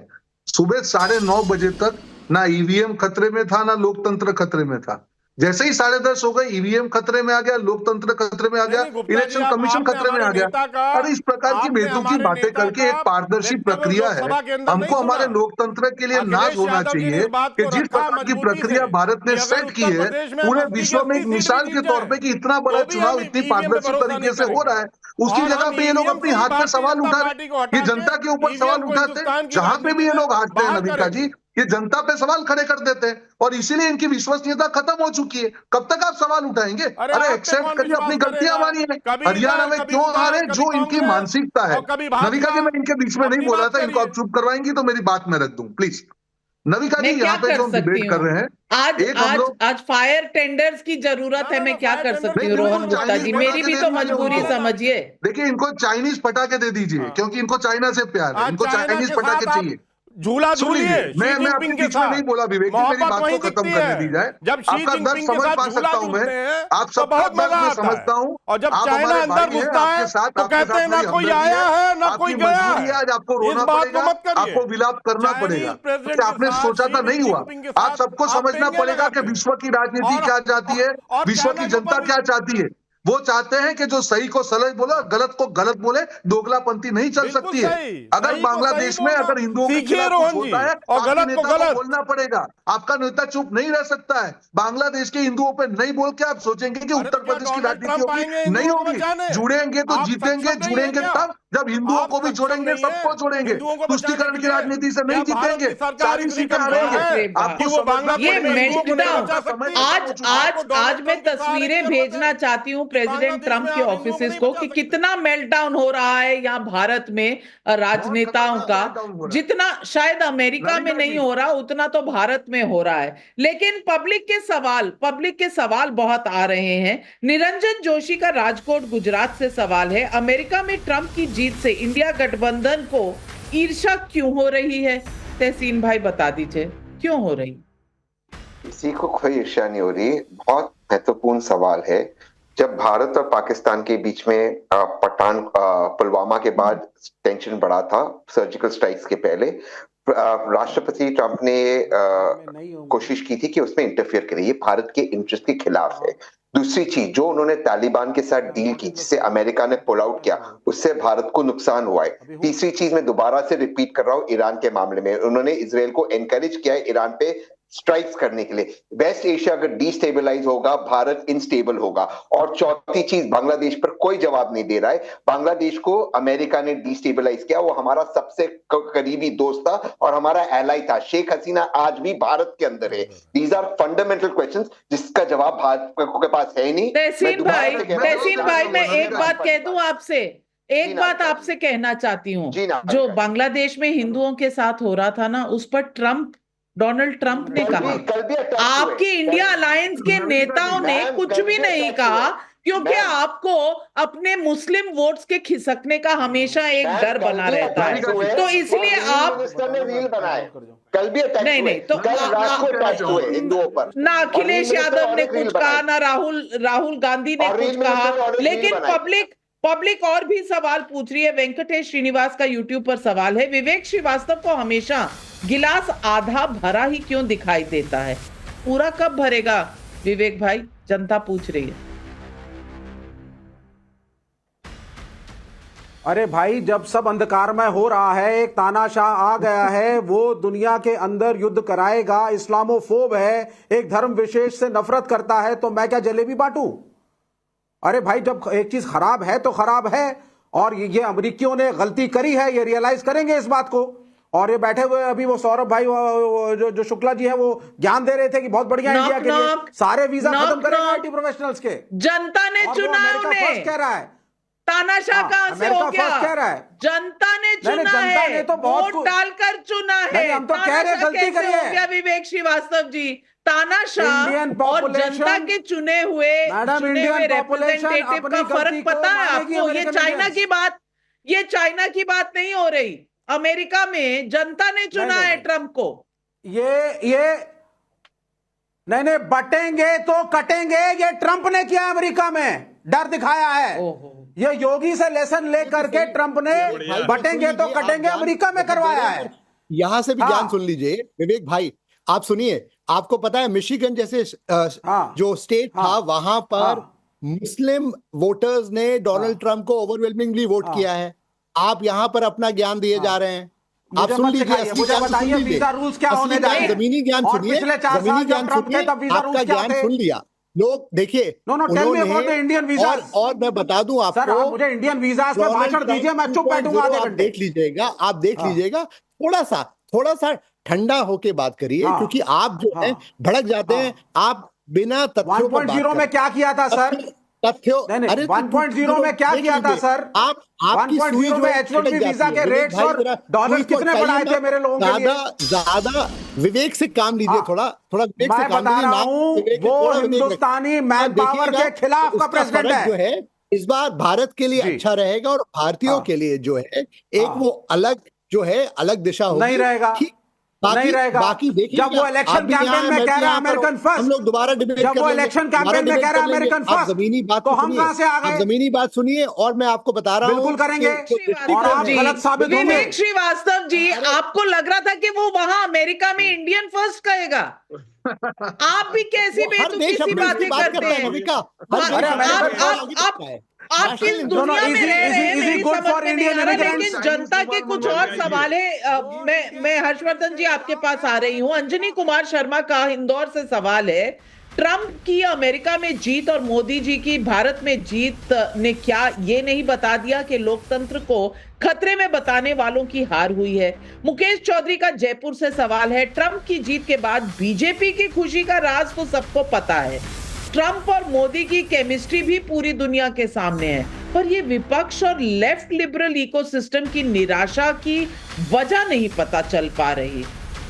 सुबह 9:30 बजे तक ना ईवीएम खतरे में था, ना लोकतंत्र खतरे में था। जैसे ही 10:30 हो गए, ईवीएम खतरे में आ गया, लोकतंत्र खतरे में आ गया, इलेक्शन कमीशन खतरे में आ गया। और इस प्रकार की बेतुकी बातें करके एक पारदर्शी प्रक्रिया है, हमको हमारे लोकतंत्र के लिए नाज होना चाहिए कि जिस प्रकार की प्रक्रिया भारत ने सेट की है पूरे विश्व में एक मिसाल के तौर पे कि इतना बड़ा चुनाव इतनी पारदर्शी तरीके से हो रहा है, उसकी जगह पे ये लोग अपनी हाथ पे सवाल उठा रहे, ये जनता के ऊपर सवाल उठाते हैं। जहां पे भी ये लोग हारते हैं नविका जी, ये जनता पे सवाल खड़े कर देते हैं और इसीलिए इनकी विश्वसनीयता खत्म हो चुकी है। कब तक आप सवाल उठाएंगे? अरे एक्सेप्ट करिए, अपनी गलतियां मानिए। हरियाणा में क्यों हारे, जो इनकी मानसिकता है। नविका जी, मैं इनके बीच में नहीं बोला था, इनको आप चुप करवाएंगी तो मेरी बात मैं रख दूं प्लीज। नविका जी, यहाँ पे जो हम डिबेट कर रहे हैं, आज फायर टेंडर्स की जरूरत है, मैं क्या कर सकती हूँ रोहन गुप्ता जी, मेरी भी तो मजबूरी समझिए। देखिए, इनको चाइनीज पटाखे दे दीजिए, क्योंकि इनको चाइना से प्यार है, इनको चाइनीज पटाखे चाहिए। झूला झूलिए, मैं आपके बीच में नहीं बोला विवेक जी, मेरी बात को खत्म करने दी जाए। जब शी आपका दर्द समझ पा सकता हूं मैं, आप सबका दर्द मैं समझता हूं। और जब चाइना अंदर घुसता है तो कहते हैं ना कोई आया है ना कोई गया है। आज आपको रोना पड़ेगा, आपको विलाप करना पड़ेगा, आपने सोचा था नहीं हुआ। आप सबको समझना पड़ेगा कि विश्व की राजनीति क्या चाहती है, विश्व की जनता क्या चाहती है। वो चाहते हैं कि जो सही को सही बोले, गलत को गलत बोले, दोगलापंथी नहीं चल सकती है। अगर बांग्लादेश में अगर हिंदुओं के खिलाफ कुछ होता है, आपके नेता को बोलना पड़ेगा। आपका नेता चुप नहीं रह सकता है। बांग्लादेश के हिंदुओं पे नहीं बोल के आप सोचेंगे कि उत्तर प्रदेश की राजनीति होगी, नहीं होगी। जुड़ेंगे तो जीतेंगे, जुड़ेंगे तब जब हिंदुओं को भी जोड़ेंगे, सबको जोड़ेंगे। तुष्टीकरण की राजनीति से नहीं जीतेंगे, सारी सीटें हारेंगे। आपको ये मेल्टडाउन, आज मैं तस्वीरें भेजना चाहती हूँ प्रेसिडेंट ट्रंप के ऑफिसेस को कि कितना मेल्टडाउन हो रहा है यहाँ भारत में राजनेताओं का। जितना शायद अमेरिका में नहीं हो रहा उतना तो भारत में हो रहा है। लेकिन पब्लिक के सवाल बहुत आ रहे हैं। निरंजन जोशी का राजकोट गुजरात से सवाल है, अमेरिका में ट्रंप की जीत से इंडिया गठबंधन को ईर्ष्या क्यों हो रही है? तहसीन भाई बता दीजिए क्यों हो रही? किसी को कोई ईर्ष्या नहीं हो रही। बहुत महत्वपूर्ण सवाल है। जब भारत और पाकिस्तान के बीच में पुलवामा के बाद टेंशन बढ़ा था, सर्जिकल स्ट्राइक्स के पहले, राष्ट्रपति ट्रंप ने कोशिश की थी कि उसमें इंटरफियर करे। ये भारत के इंटरेस्ट के खिलाफ है। दूसरी चीज, जो उन्होंने तालिबान के साथ डील की जिससे अमेरिका ने पुल आउट किया, उससे भारत को नुकसान हुआ है। तीसरी चीज मैं दोबारा से रिपीट कर रहा हूं, ईरान के मामले में उन्होंने इजराइल को एनकरेज किया है ईरान पे स्ट्राइक्स करने के लिए। वेस्ट एशिया अगर डिस्टेबलाइज होगा, भारत इनस्टेबल होगा। और चौथी चीज, बांग्लादेश पर कोई जवाब नहीं दे रहा है। बांग्लादेश को अमेरिका ने डिस्टेबलाइज किया, वो हमारा सबसे करीबी दोस्त था और हमारा एलाई था। शेख हसीना आज भी भारत के अंदर है। दीज आर फंडामेंटल क्वेश्चंस जिसका जवाब भारत के पास है नहीं। तहसीन भाई मैं एक बात कह दूं आपसे, एक बात आपसे कहना चाहती हूँ। जो बांग्लादेश में हिंदुओं के साथ हो रहा था ना, उस पर डोनाल्ड ट्रंप ने कहा, आपकी इंडिया अलायंस के नेताओं ने कुछ भी नहीं कहा, क्योंकि आपको अपने मुस्लिम वोट्स के खिसकने का हमेशा एक डर बना रहता है। तो इसलिए आप रील बनाए, कल भी नहीं तो हिंदुओं पर ना अखिलेश यादव ने कुछ कहा, ना राहुल गांधी ने कुछ कहा, लेकिन पब्लिक और भी सवाल पूछ रही है। वेंकटेश श्रीनिवास का यूट्यूब पर सवाल है, विवेक श्रीवास्तव को हमेशा गिलास आधा भरा ही क्यों दिखाई देता है, पूरा कब भरेगा विवेक भाई? जनता पूछ रही है। अरे भाई, जब सब अंधकारमय हो रहा है, एक तानाशाह आ गया है, वो दुनिया के अंदर युद्ध कराएगा, इस्लामोफोब है, एक धर्म विशेष से नफरत करता है, तो मैं क्या जलेबी बांटूं? अरे भाई, जब एक चीज खराब है तो खराब है, और ये अमेरिकियों ने गलती करी है, ये रियलाइज करेंगे इस बात को। और ये बैठे हुए अभी वो सौरभ भाई जो शुक्ला जी हैं, वो ज्ञान दे रहे थे कि बहुत बढ़िया इंडिया के लिए सारे वीजा खत्म करेंगे आईटी प्रोफेशनल्स के। जनता ने चुनाव में कह रहा है, तानाशाह कहां से हो गया? कह रहा है जनता ने चुना है, तो वोट डालकर चुना है। हम तो कह रहे गलती करी है विवेक श्रीवास्तव जी, तानाशाह और जनता के चुने हुए रिप्रेजेंटेटिव का फर्क पता है आपको? ये चाइना की बात नहीं हो रही। अमेरिका में जनता ने चुना है ट्रंप को। ये नहीं, बटेंगे तो कटेंगे, ये ट्रंप ने किया अमेरिका में, डर दिखाया है। ये योगी से लेसन लेकर के ट्रंप ने बटेंगे तो कटेंगे अमेरिका में करवाया है। यहां से भी ज्ञान सुन लीजिए विवेक भाई, आप सुनिए। आपको पता है मिशिगन जैसे जो स्टेट था, वहां पर मुस्लिम वोटर्स ने डोनाल्ड ट्रंप को ओवरवेलमिंगली वोट किया है। आप यहां पर अपना ज्ञान दिए जा रहे हैं। आप सुन लीजिए, मुझे बताइए वीजा रूल्स क्या होने जा रहे हैं। जमीनी ज्ञान सुनिए, जमीनी ज्ञान सुनिए, आपका ज्ञान सुन लिया। लोग देखिए, और मैं बता दूं आपको, मुझे इंडियन वीजा पे भाषण दीजिए, मैं चुप बैठूंगा आधे घंटे। देख लीजिएगा, आप देख लीजिएगा, थोड़ा सा ठंडा होके बात करिए, क्योंकि आप जो है भड़क जाते हैं। आप बिना तथ्यों पर 1.0 में क्या किया था सर? तथ्यों, अरे 1.0 में क्या किया था सर? आप 1.0 में H1B वीजा के रेट्स और डॉलर कितने बढ़ाए थे मेरे लोगों के लिए? ज्यादा विवेक से काम लीजिए, थोड़ा विवेक से काम बता रहा हूं, वो हिंदुस्तानी मैन पावर के खिलाफ का प्रेसिडेंट है। जो है इस बार भारत के लिए अच्छा रहेगा, और भारतीयों के लिए जो है एक वो अलग जो है अलग दिशा होगी। नहीं रहेगा, नहीं रहेगा। बाकी देखिए, जब वो इलेक्शन कैंपेन में कह रहा है अमेरिकन फर्स्ट, हम लोग दोबारा डिबेट जब वो इलेक्शन कैंपेन में कह रहा है अमेरिकन फर्स्ट, जमीनी बात तो हम कहां से आ गए? जमीनी बात सुनिए, और मैं आपको बता रहा हूं, बिल्कुल करेंगे, और आप गलत साबित होंगे। विवेक श्रीवास्तव जी, आपको लग रहा था कि वो वहां अमेरिका में इंडियन फर्स्ट कहेगा। आप भी कैसी बेतुकी सी बातें करते हैं। आप किस दुनिया में रह रहे हैं मेरी समझ में नहीं आ रहा, लेकिन जनता के कुछ और सवाल है। मैं हर्षवर्धन जी आपके पास आ रही हूँ। अंजनी कुमार शर्मा का इंदौर से सवाल है, ट्रंप की अमेरिका में जीत और मोदी जी की भारत में जीत ने क्या ये नहीं बता दिया कि लोकतंत्र को खतरे में बताने वालों की हार हुई है? मुकेश चौधरी का जयपुर से सवाल है, ट्रंप की जीत के बाद बीजेपी की खुशी का राज तो सबको पता है, ट्रंप और मोदी की केमिस्ट्री भी पूरी दुनिया के सामने है, पर ये विपक्ष और लेफ्ट लिबरल इकोसिस्टम की निराशा की वजह नहीं पता चल पा रही।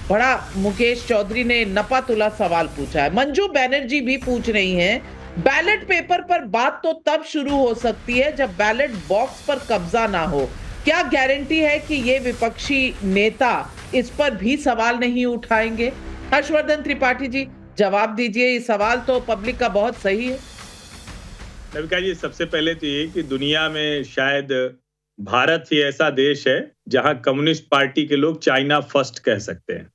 बड़ा मुकेश चौधरी ने नपातुला सवाल पूछा है। मंजू बैनर्जी भी पूछ रही हैं, बैलेट पेपर पर बात तो तब शुरू हो सकती है जब बैलेट बॉक्स पर कब्जा ना हो। क्या गारंटी है कि ये विपक्षी नेता इस पर भी सवाल नहीं उठाएंगे? हर्षवर्धन त्रिपाठी जी जवाब दीजिए, ये सवाल तो पब्लिक का बहुत सही है। नविका जी, सबसे पहले तो ये कि दुनिया में शायद भारत ही ऐसा देश है जहां कम्युनिस्ट पार्टी के लोग चाइना फर्स्ट कह सकते हैं,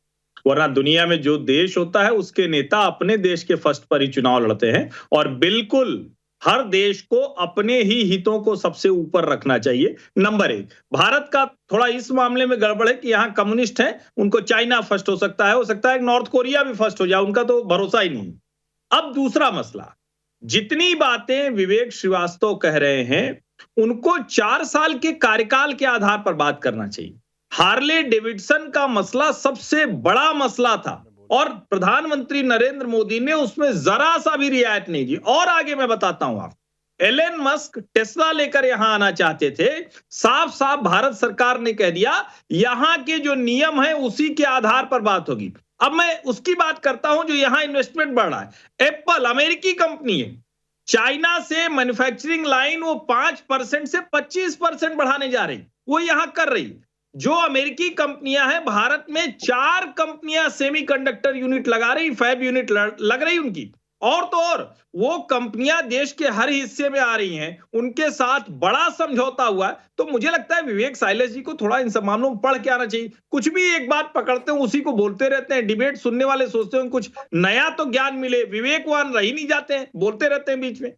वरना दुनिया में जो देश होता है उसके नेता अपने देश के फर्स्ट पर ही चुनाव लड़ते हैं, और बिल्कुल हर देश को अपने ही हितों को सबसे ऊपर रखना चाहिए। नंबर 1, भारत का थोड़ा इस मामले में गड़बड़ है कि यहाँ कम्युनिस्ट हैं, उनको चाइना फर्स्ट हो सकता है नॉर्थ कोरिया भी फर्स्ट हो जाए, उनका तो भरोसा ही नहीं। अब दूसरा मसला, जितनी बातें विवेक श्रीवास्तव कह रहे हैं उनको 4 साल के कार्यकाल के आधार पर बात करना चाहिए। हार्ले डेविडसन का मसला सबसे बड़ा मसला था, और प्रधानमंत्री नरेंद्र मोदी ने उसमें जरा सा भी रियायत नहीं दी। और आगे मैं बताता हूं आप, एलन मस्क टेस्ला लेकर यहां आना चाहते थे, साफ साफ भारत सरकार ने कह दिया यहां के जो नियम है उसी के आधार पर बात होगी। अब मैं उसकी बात करता हूं जो यहां इन्वेस्टमेंट बढ़ रहा है। एप्पल अमेरिकी कंपनी है, चाइना से मैन्युफैक्चरिंग लाइन वो 5% से 25% बढ़ाने जा रही, वो यहां कर रही। जो अमेरिकी कंपनियां हैं, भारत में 4 कंपनियां सेमीकंडक्टर यूनिट लगा रही, फैब यूनिट लग रही उनकी, और तो और वो कंपनियां देश के हर हिस्से में आ रही हैं, उनके साथ बड़ा समझौता हुआ है। तो मुझे लगता है विवेक साइलेश जी को थोड़ा इन सब मामलों में पढ़ के आना चाहिए। कुछ भी एक बात पकड़ते हैं उसी को बोलते रहते हैं, डिबेट सुनने वाले सोचते हैं कुछ नया तो ज्ञान मिले, विवेकवान रह ही नहीं जाते हैं, बोलते रहते हैं बीच में।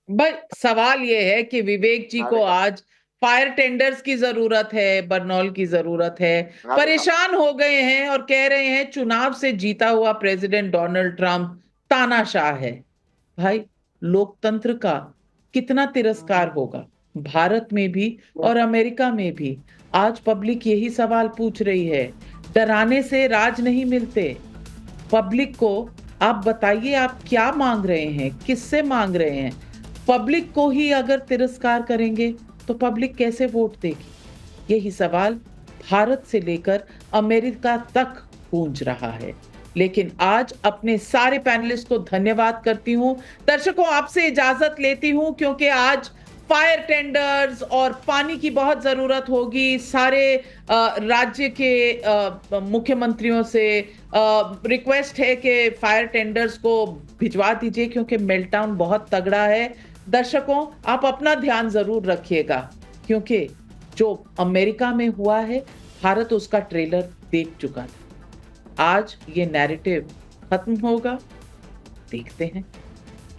बस सवाल ये है कि विवेक जी को आज फायर टेंडर्स की जरूरत है, बर्नौल की जरूरत है, परेशान हो गए हैं और कह रहे हैं चुनाव से जीता हुआ प्रेसिडेंट डोनाल्ड ट्रंप तानाशाह है। भाई, लोकतंत्र का कितना तिरस्कार होगा भारत में भी और अमेरिका में भी। आज पब्लिक यही सवाल पूछ रही है। डराने से राज नहीं मिलते। पब्लिक को आप बताइए, आप क्या मांग रहे हैं, किससे मांग रहे हैं? पब्लिक को ही अगर तिरस्कार करेंगे तो पब्लिक कैसे वोट देगी? यही सवाल भारत से लेकर अमेरिका तक गूंज रहा है। लेकिन आज अपने सारे पैनलिस्ट को धन्यवाद करती हूं। दर्शकों, आपसे इजाजत लेती हूं क्योंकि आज फायर टेंडर्स और पानी की बहुत जरूरत होगी। सारे राज्य के मुख्यमंत्रियों से रिक्वेस्ट है कि फायर टेंडर्स को भिजवा दीजिए क्योंकि मेल्टडाउन बहुत तगड़ा है। दर्शकों, आप अपना ध्यान जरूर रखिएगा क्योंकि जो अमेरिका में हुआ है, भारत उसका ट्रेलर देख चुका था। आज ये नैरेटिव खत्म होगा, देखते हैं।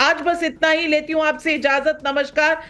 आज बस इतना ही, लेती हूं आपसे इजाजत। नमस्कार।